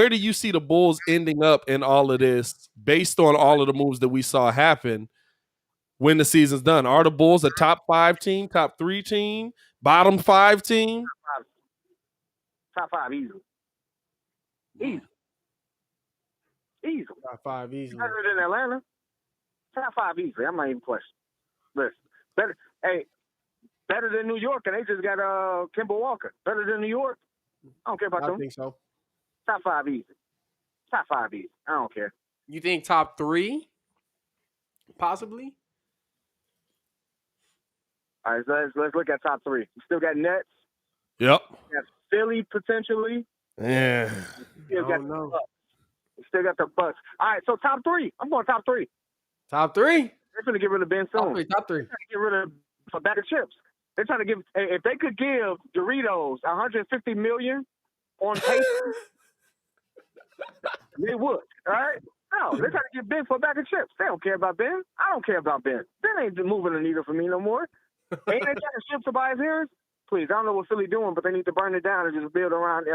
do you see the Bulls ending up in all of this based on all of the moves that we saw happen? when the season's done? Are the Bulls a top 5 team, top 3 team, bottom 5 team? Top 5 easily. Easily. Top 5 easily. Better than Atlanta. Top 5 easily. I'm not even questioning. Listen, better than New York, and they just got Kemba Walker. Better than New York. I don't care about them. I think so. Top 5 easy. Top 5 easy. I don't care. You think top 3? Possibly. All right, so let's look at top 3. We still got Nets. Yep. We got Philly potentially. Yeah. We still got the Bucks. We still got the Bucks. All right, so top 3. I'm going top 3. Top 3? They're going to get rid of Ben soon. Top 3. They're trying to get rid of a bag of chips. They're trying to give. If they could give Doritos $150 million on paper, they would. All right. No, they're trying to get Ben for a bag of chips. They don't care about Ben. I don't care about Ben. Ben ain't moving the needle for me no more. Ain't they trying to ship Tobias Harris? Please, I don't know what Philly doing, but they need to burn it down and just build around.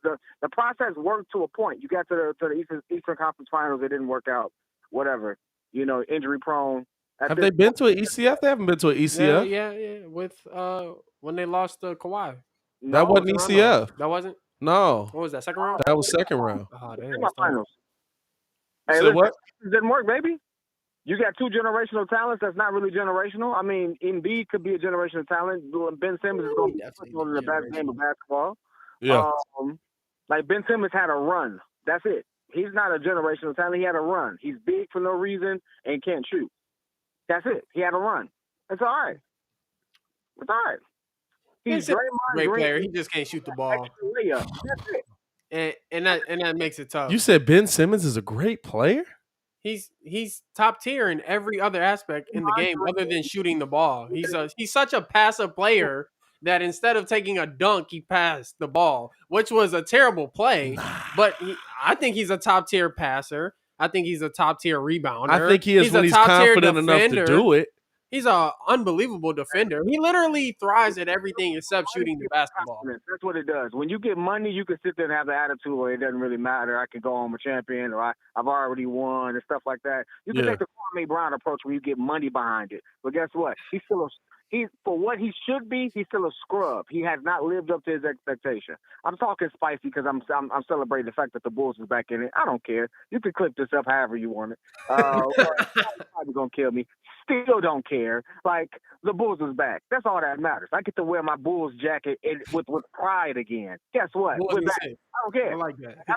The process worked to a point. You got to the Eastern Conference Finals. It didn't work out. Whatever. Injury prone. Have they been to an ECF? They haven't been to an ECF. Yeah. With when they lost to Kawhi. That wasn't ECF. That wasn't? No. What was that, second round? That was second round. Oh, damn. Finals. Hey, listen, what? It didn't work, baby. You got 2 generational talents that's not really generational. I mean, Embiid could be a generational talent. Ben Simmons is going to be one of the best game of basketball. Yeah. Like Ben Simmons had a run. That's it. He's not a generational talent. He had a run. He's big for no reason and can't shoot. That's it. He had a run. It's all right. It's all right. He's a Draymond great Green. player. He just can't shoot the ball. That's it. And that makes it tough. You said Ben Simmons is a great player? He's top tier in every other aspect in the game other than shooting the ball. He's such a passive player that instead of taking a dunk, he passed the ball, which was a terrible play. But I think he's a top tier passer. I think he's a top tier rebounder. I think he is when he's confident enough to do it. He's an unbelievable defender. He literally thrives at everything except shooting the basketball. That's what it does. When you get money, you can sit there and have the attitude where it doesn't really matter. I can go home a champion, or I've already won, and stuff like that. You can take the Kwame Brown approach where you get money behind it. But guess what? For what he should be, he's still a scrub. He has not lived up to his expectation. I'm talking spicy because I'm celebrating the fact that the Bulls is back in it. I don't care. You can clip this up however you want it. Probably gonna kill me. Still don't care. Like, the Bulls is back. That's all that matters. I get to wear my Bulls jacket with pride again. Guess what? We're back. I don't care. I like that. I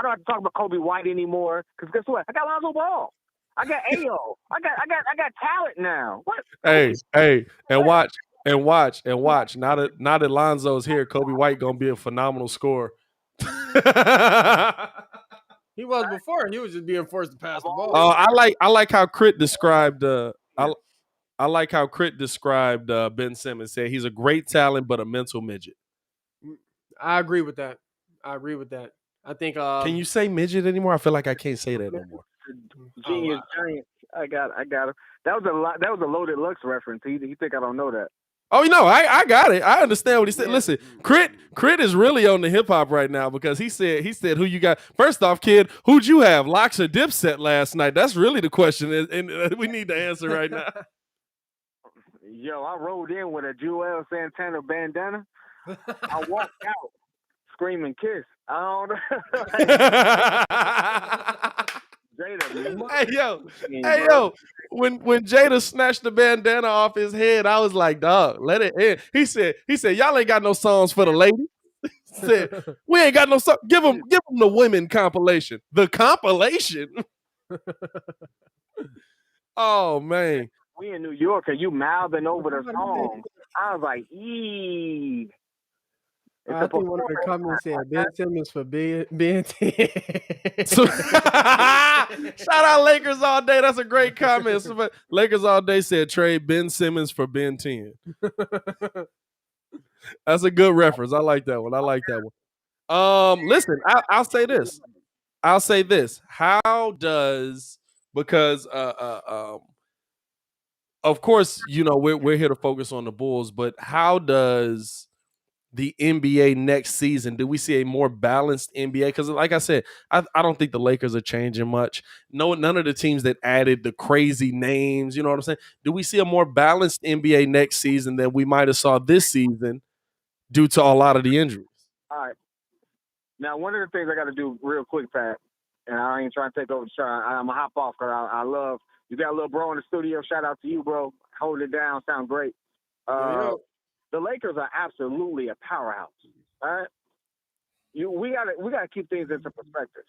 don't have to talk about Kobe White anymore. Because guess what? I got Lonzo Ball. I got Ayo. I got talent now. What? Hey, and watch. Now that Lonzo's here, Kobe White gonna be a phenomenal scorer. He was before. He was just being forced to pass the ball. I like how Crit described. I like how Crit described Ben Simmons. Said he's a great talent, but a mental midget. I agree with that. I think. Can you say midget anymore? I feel like I can't say that no more. Genius Giant. I got him. That was a Loaded Lux reference. He think I don't know that. Oh, I got it. I understand what he said. Listen, Crit is really on the hip hop right now because he said who you got. First off, kid, who'd you have, Locks or Dipset last night? That's really the question, and we need to answer right now. Yo, I rolled in with a Joel Santana bandana. I walked out screaming "Kiss." I don't know. Jada, hey yo, when Jada snatched the bandana off his head, I was like, dog, let it in. He said, y'all ain't got no songs for the ladies. He said, we ain't got no song. Give them the women compilation. The compilation. Oh man. We in New York and you mouthing over the song. I was like, eee. I think one of the comments said Ben Simmons for Ben 10. Shout out Lakers all day. That's a great comment. Lakers all day said trade Ben Simmons for Ben 10. That's a good reference. I like that one. Listen, I'll say this. How does, because of course, we're here to focus on the Bulls, but how does the NBA next season? Do we see a more balanced NBA? Because, like I said, I don't think the Lakers are changing much. No, none of the teams that added the crazy names. You know what I'm saying? Do we see a more balanced NBA next season than we might have saw this season due to a lot of the injuries? All right. Now, one of the things I got to do real quick, Pat, and I ain't trying to take over the show. I'm going to hop off because I love – you got a little bro in the studio. Shout out to you, bro. Hold it down. Sound great. The Lakers are absolutely a powerhouse. All right? We gotta keep things into perspective.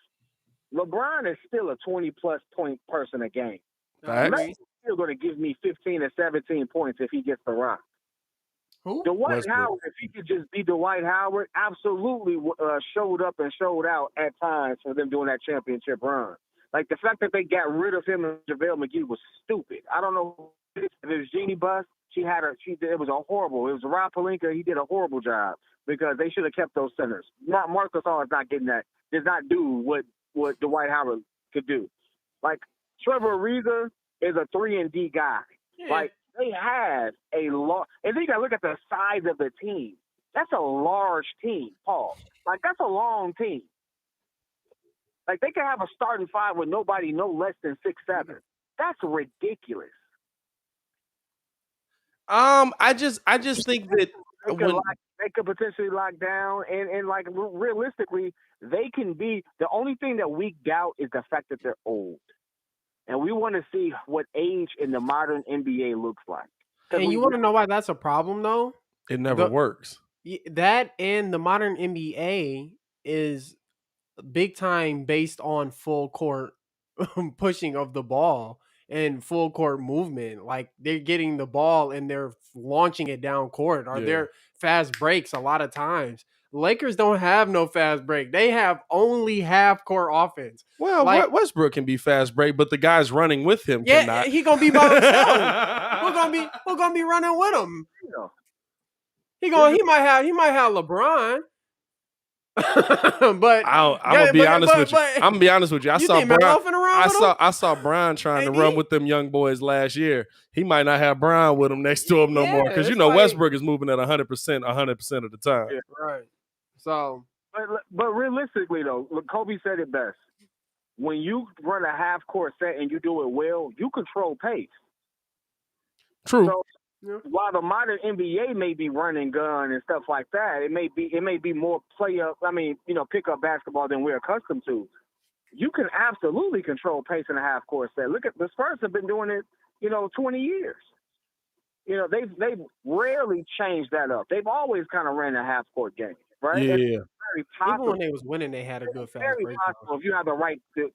LeBron is still a 20-plus point person a game. He's still going to give me 15 or 17 points if he gets the rock. Who? Dwight Howard, if he could just be Dwight Howard, absolutely showed up and showed out at times for them doing that championship run. Like, the fact that they got rid of him and JaVale McGee was stupid. I don't know if it was Jeannie Buss. It was a horrible. It was Rob Pelinka. He did a horrible job because they should have kept those centers. Marcus Hall is not getting that. Does not do what Dwight Howard could do. Like, Trevor Ariza is a 3-and-D guy. Yeah. Like, they have a lot. And then you got to look at the size of the team. That's a large team, Paul. Like, that's a long team. Like, they can have a starting five with nobody no less than 6'7". That's ridiculous. I just think that they could potentially lock down, and like realistically, they can be. The only thing that we doubt is the fact that they're old, and we want to see what age in the modern NBA looks like. And you want to know why that's a problem, though? It never works. That and the modern NBA is big time based on full court pushing of the ball and full court movement. Like, they're getting the ball and they're launching it down court, or they're fast breaks a lot of times. Lakers don't have no fast break. They have only half court offense. Well, like, Westbrook can be fast break, but the guys running with him cannot. He gonna be by himself. Who gonna be running with him? He might have LeBron. But I'm gonna be honest with you. I'm gonna be honest with you. I saw Brian trying to run with them young boys last year. He might not have Brian with him next to him no more, because Westbrook is moving at 100% of the time. Yeah. Right. So, but realistically though, Kobe said it best. When you run a half court set and you do it well, you control pace. True. So, while the modern NBA may be running gun and stuff like that, it may be more pick up basketball than we're accustomed to. You can absolutely control pace in a half court set. Look at the Spurs have been doing it, 20 years. They've rarely changed that up. They've always kind of ran a half court game, right? Yeah. Very possible. Even when they was winning, they had a good fast break. Very possible if you have the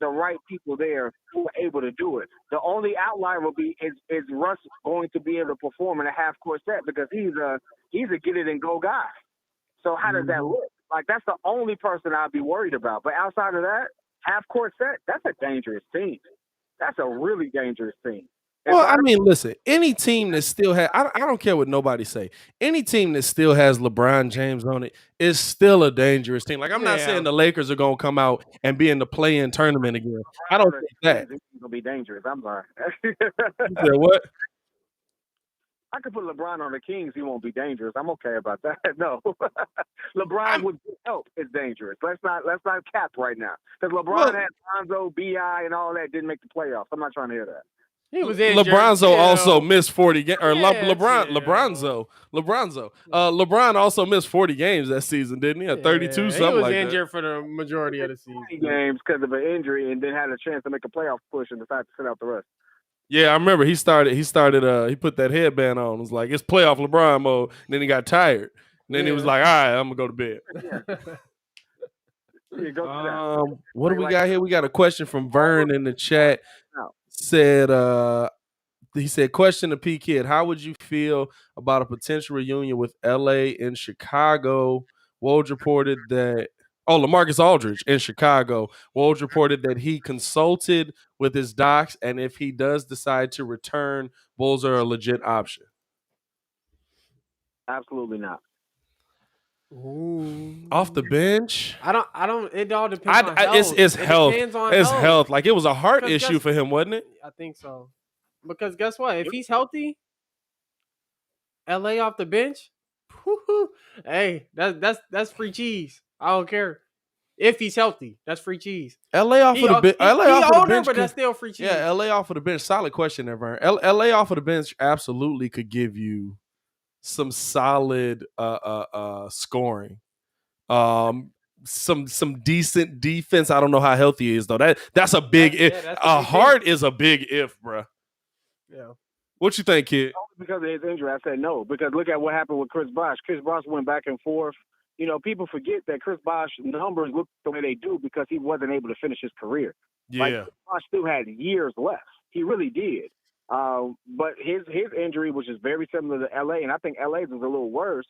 right people there who are able to do it. The only outlier will be is Russ going to be able to perform in a half court set, because he's a get it and go guy. So how does that look? Like, that's the only person I'd be worried about. But outside of that, half court set, that's a dangerous team. That's a really dangerous team. Well, I mean, listen, any team that still has, I don't care what nobody say, any team that still has LeBron James on it is still a dangerous team. Like, I'm not saying the Lakers are going to come out and be in the play-in tournament again. I don't think that. It's going to be dangerous. I'm sorry. You said what? I could put LeBron on the Kings. He won't be dangerous. I'm okay about that. No. LeBron with help is dangerous. Let's not cap right now. Because LeBron had Lonzo, B.I., and all that, didn't make the playoffs. I'm not trying to hear that. He was injured. LeBronzo also missed 40 games. Or LeBronzo. LeBron also missed 40 games that season, didn't he? 32, something like that. He was injured for the majority of the season. Games because of an injury, and then had a chance to make a playoff push and decided to sit out the rest. Yeah, I remember he put that headband on. It was like, it's playoff LeBron mode. And then he got tired. And then he was like, all right, I'm going to go to bed. What do we got here? We got a question from Vern in the chat. He said, question to P Kid, how would you feel about a potential reunion with LA and Chicago? Woj reported that LaMarcus Aldridge in Chicago. Woj reported that he consulted with his docs, and if he does decide to return, Bulls are a legit option. Absolutely not. Ooh. Off the bench? I don't. It all depends on health. It's health. Depends on it's health. Like, it was a heart issue for him, wasn't it? I think so. Because guess what? If he's healthy, LA off the bench, Hey, that's free cheese. I don't care if he's healthy. That's free cheese. LA off He of the bench. LA he off of the older, bench. but that's still free cheese. Yeah, LA off of the bench. Solid question there, Vern. LA off of the bench absolutely could give you some solid scoring. Some decent defense. I don't know how healthy he is though. That's a big if. that's a big Hart is a big if, bro. Yeah. What you think, kid? Because of his injury, I said no. Because look at what happened with Chris Bosh. Chris Bosh went back and forth. You know, people forget that Chris Bosh numbers look the way they do because he wasn't able to finish his career. Yeah. Like, Chris Bosh still had years left. He really did. But his injury, which is very similar to LA, and I think LA's is a little worse,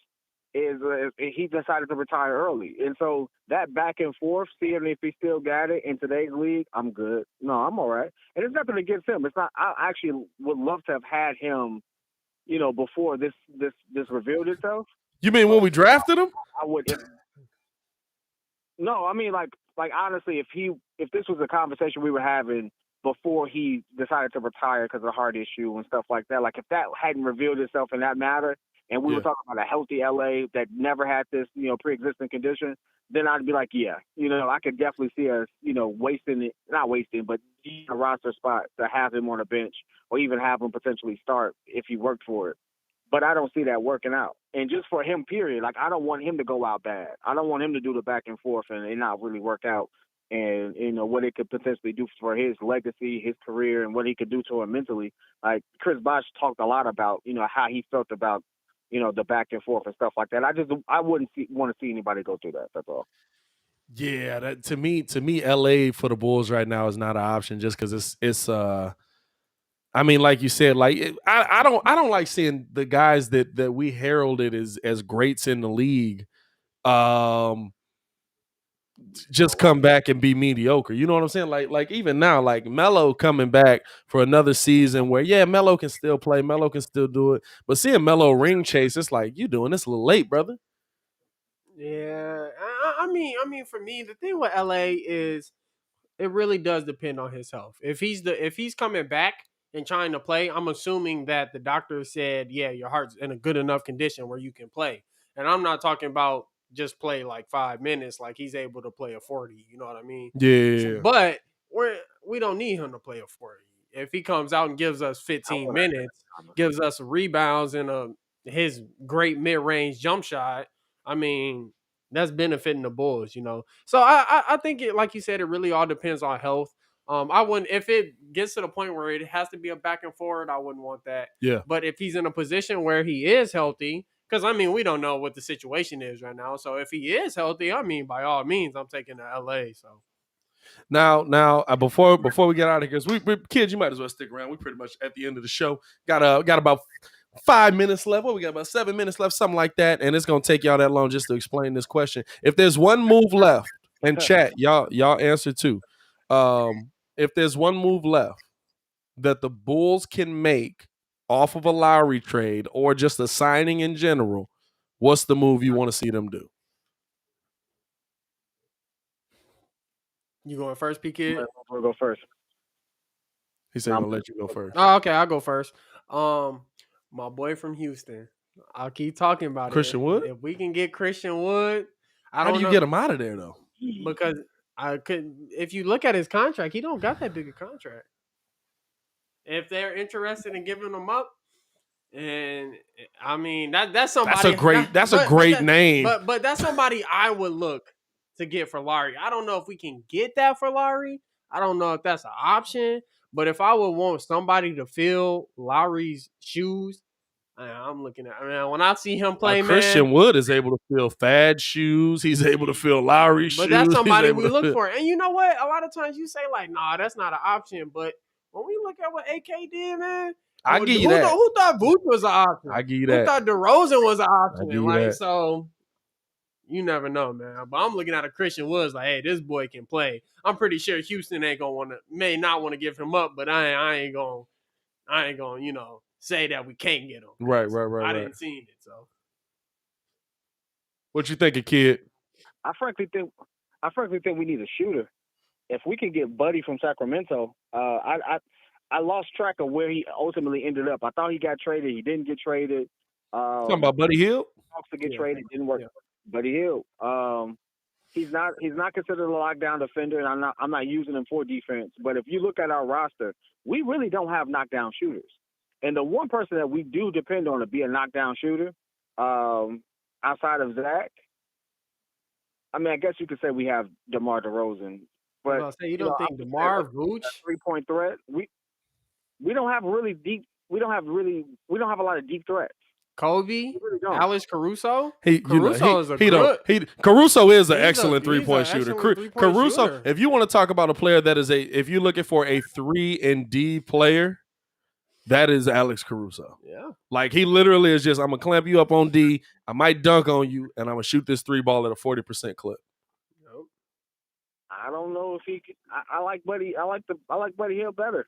is he decided to retire early. And so that back and forth, seeing if he still got it in today's league, I'm good. No, I'm all right. And it's nothing against him. It's not. I actually would love to have had him, you know, before this revealed itself. You mean when we drafted him? I would. No, I mean like honestly, if this was a conversation we were having before he decided to retire because of the heart issue and stuff like that, like if that hadn't revealed itself in that matter, and we were talking about a healthy LA that never had this, you know, pre-existing condition, then I'd be like, yeah, you know, I could definitely see us, you know, not wasting, but a roster spot to have him on a bench or even have him potentially start if he worked for it. But I don't see that working out. And just for him, period, like I don't want him to go out bad. I don't want him to do the back and forth and it not really work out. And, you know, what it could potentially do for his legacy, his career, and what he could do to him mentally. Like Chris Bosh talked a lot about, you know, how he felt about, you know, the back and forth and stuff like that. I wouldn't want to see anybody go through that. That's all. Yeah, that to me, LA for the Bulls right now is not an option just because it's I mean, like you said, like I don't like seeing the guys that we heralded as greats in the league, just come back and be mediocre. You know what I'm saying? Like even now, like Melo coming back for another season where Melo can still play, Melo can still do it, but seeing Melo ring chase, it's like you doing this a little late, brother. Yeah, I mean, for me, the thing with LA is it really does depend on his health. If he's coming back and trying to play, I'm assuming that the doctor said, yeah, your heart's in a good enough condition where you can play. And I'm not talking about just play like 5 minutes, like he's able to play a 40. You know what I mean? Yeah. But we don't need him to play a 40. If he comes out and gives us 15 minutes, gives us rebounds and his great mid-range jump shot, I mean, that's benefiting the Bulls, you know. So I think it, like you said, it really all depends on health. I wouldn't, if it gets to the point where it has to be a back and forward, I wouldn't want that. Yeah. But if he's in a position where he is healthy, because I mean, we don't know what the situation is right now. So if he is healthy, I mean, by all means, I'm taking to LA. So now, before we get out of here, because we kids, you might as well stick around. We pretty much at the end of the show. Got about 5 minutes left. Well, we got about 7 minutes left, something like that, and it's gonna take y'all that long just to explain this question. If there's one move left, and chat, y'all answer too. If there's one move left that the Bulls can make off of a Lauri trade or just a signing in general, what's the move you want to see them do? you going first, PK? We'll go first. He said, "I'm gonna let you go first." Oh, okay, I'll go first. My boy from Houston. I'll keep talking about Christian Wood? If we can get Christian Wood, How do you get him out of there though? Because I could. If you look at his contract, he don't got that big a contract. If they're interested in giving him up, and I mean that's somebody. That's a great name. But that's somebody I would look to get for Lauri. I don't know if we can get that for Lauri. I don't know if that's an option. But if I would want somebody to fill Lauri's shoes, I'm looking at. I mean, when I see him play, Christian Wood is able to fill Fad's shoes. He's able to fill Lauri's shoes. But that's somebody we look for. And you know what? A lot of times you say like, nah, that's not an option. But when we look at what AK did, man, I give you that. Who thought Booth was an option? I give you Who that. thought DeRozan was an I option? give you Like that. so. You never know, man. But I'm looking at a Christian Woods like, hey, this boy can play. I'm pretty sure Houston may not want to give him up, but I ain't gonna, you know, say that we can't get him. Right. I didn't see it. So, what you thinking, kid? I frankly think we need a shooter. If we can get Buddy from Sacramento, I lost track of where he ultimately ended up. I thought he got traded. He didn't get traded. Talking about Buddy Hield? Talks to get traded, didn't work. Buddy Hield. He's not considered a lockdown defender, and I'm not using him for defense. But if you look at our roster, we really don't have knockdown shooters. And the one person that we do depend on to be a knockdown shooter, outside of Zach, I mean, I guess you could say we have DeMar DeRozan. But you don't think DeMar Vooch 3-point threat? We don't have really deep. We don't have a lot of deep threats. Kobe, Alex Caruso. Caruso is a Caruso is an excellent 3-point he's an shooter. excellent three-point Caruso, shooter. if you want to talk about a player that is if you're looking for a 3-and-D player, that is Alex Caruso. Yeah. Like he literally is just, I'm gonna clamp you up on D, I might dunk on you, and I'm gonna shoot this 3 ball at a 40% clip. Nope. I don't know if he. I like Buddy. I like Buddy Hield better.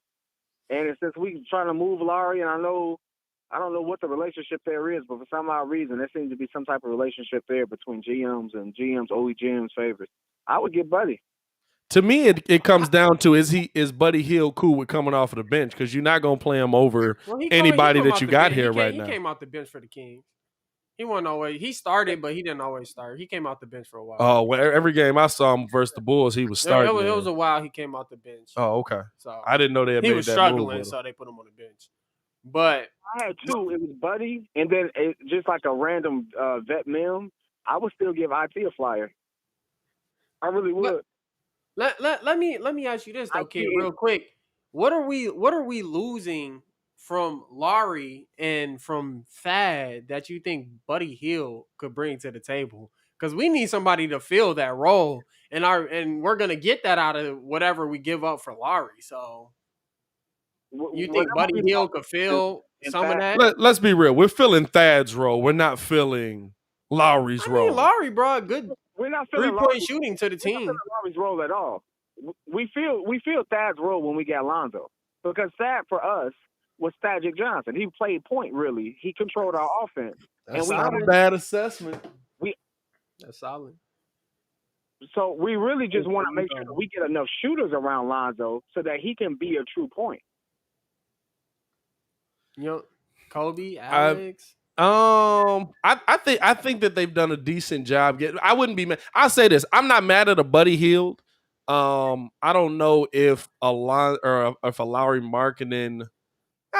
And since we trying to move Lauri, and I don't know what the relationship there is, but for some odd reason, there seems to be some type of relationship there between GMs and only GM's favorites. I would get Buddy. To me, it comes down to is Buddy Hield cool with coming off of the bench, because you're not gonna play him over anybody that you got here right now. He came off the bench for the Kings. He wasn't always. He started, but he didn't always start. He came off the bench for a while. Oh, well, every game I saw him versus the Bulls, he was starting. It was a while he came off the bench. Oh, okay. So I didn't know they had he made was that struggling, move with him. so they put him on the bench. But I had two. It was Buddy, and then just like a random vet mem. I would still give IT a flyer. I really would. Let me ask you this though, kid, real quick. What are we losing from Lauri and from Thad that you think Buddy Hield could bring to the table? Because we need somebody to fill that role, and we're gonna get that out of whatever we give up for Lauri. So you think Buddy Hield could fill some of that? Let's be real. We're filling Thad's role. We're not filling Lauri's role. Lauri brought good We're not filling 3-point shooting to the team. We're not filling Lauri's role at all. We feel Thad's role when we got Lonzo, because Thad for us was Thadjic Johnson. He played point really. He controlled our offense. That's not a bad assessment. That's solid. So we really just want to make sure that we get enough shooters around Lonzo so that he can be a true point. You know, Kobe, Alex. I think that they've done a decent job. I wouldn't be mad. I'll say this: I'm not mad at a Buddy Hield. I don't know if a Lauri Markkanen.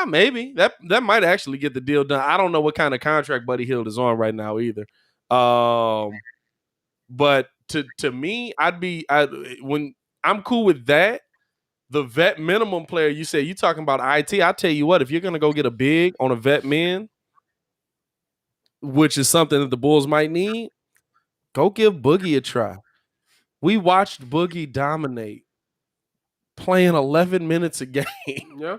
Maybe that might actually get the deal done. I don't know what kind of contract Buddy Hield is on right now either. But to me, when I'm cool with that. The vet minimum player, you say you talking about IT. I tell you what, if you're gonna go get a big on a vet min, which is something that the Bulls might need, go give Boogie a try. We watched Boogie dominate, playing 11 minutes a game. Yeah.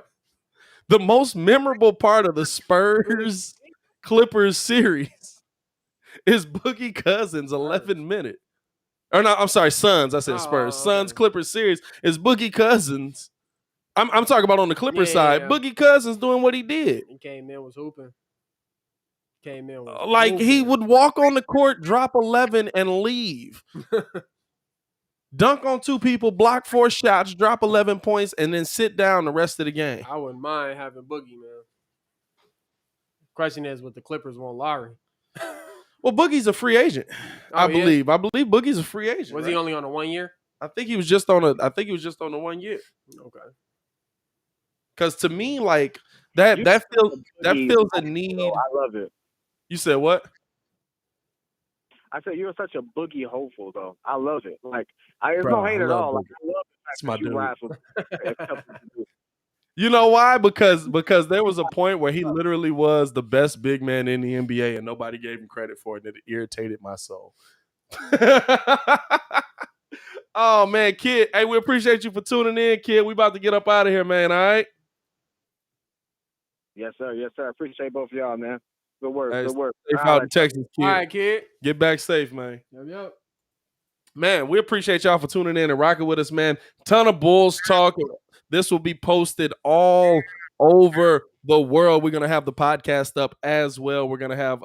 The most memorable part of the Spurs Clippers series is Boogie Cousins 11 minutes. Or no, I'm sorry, Suns. I said Spurs. Suns Clippers series is Boogie Cousins. I'm talking about on the Clippers side. Boogie Cousins doing what he did. He came in, was hooping. He would walk on the court, drop 11, and leave. Dunk on 2 people, block 4 shots, drop 11 points, and then sit down the rest of the game. I wouldn't mind having Boogie, man. Question is, would the Clippers want Lauri? Well, Boogie's a free agent. I believe Boogie's a free agent. Was he only on a 1 year? I think he was just on the 1 year. Okay. Because to me, like that feels a need. I love it. You said what? I said you're such a Boogie hopeful though. I love it. Like there's no hate at all. Like, I love the fact that you ride with. You know why? Because there was a point where he literally was the best big man in the NBA and nobody gave him credit for it, and it irritated my soul. Oh, man, kid. Hey, we appreciate you for tuning in, kid. We about to get up out of here, man, all right? Yes, sir. Yes, sir. Appreciate both of y'all, man. Good work. Hey, good work. Safe out in Texas, kid. All right, kid. Get back safe, man. Yep. Man, we appreciate y'all for tuning in and rocking with us, man. Ton of Bulls talk. This will be posted all over the world. We're going to have the podcast up as well. We're going to have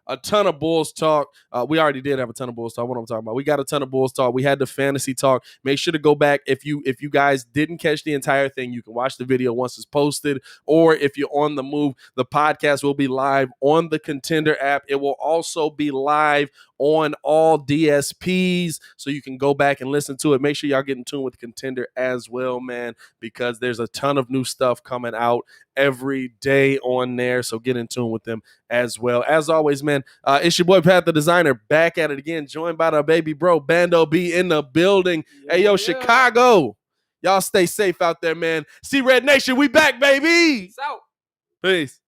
a ton of Bulls talk. We already did have a ton of Bulls talk. What I'm talking about. We got a ton of Bulls talk. We had the fantasy talk. Make sure to go back. If you guys didn't catch the entire thing, you can watch the video once it's posted. Or if you're on the move, the podcast will be live on the Contender app. It will also be live on all DSPs, so you can go back and listen to it. Make sure y'all get in tune with Contender as well, man, because there's a ton of new stuff coming out every day on there. So get in tune with them as well. As always, man, it's your boy Pat the Designer back at it again, joined by the baby bro Bando B in the building. Hey, yo, Chicago, y'all stay safe out there, man. See Red Nation, we back, baby. Peace out. Peace.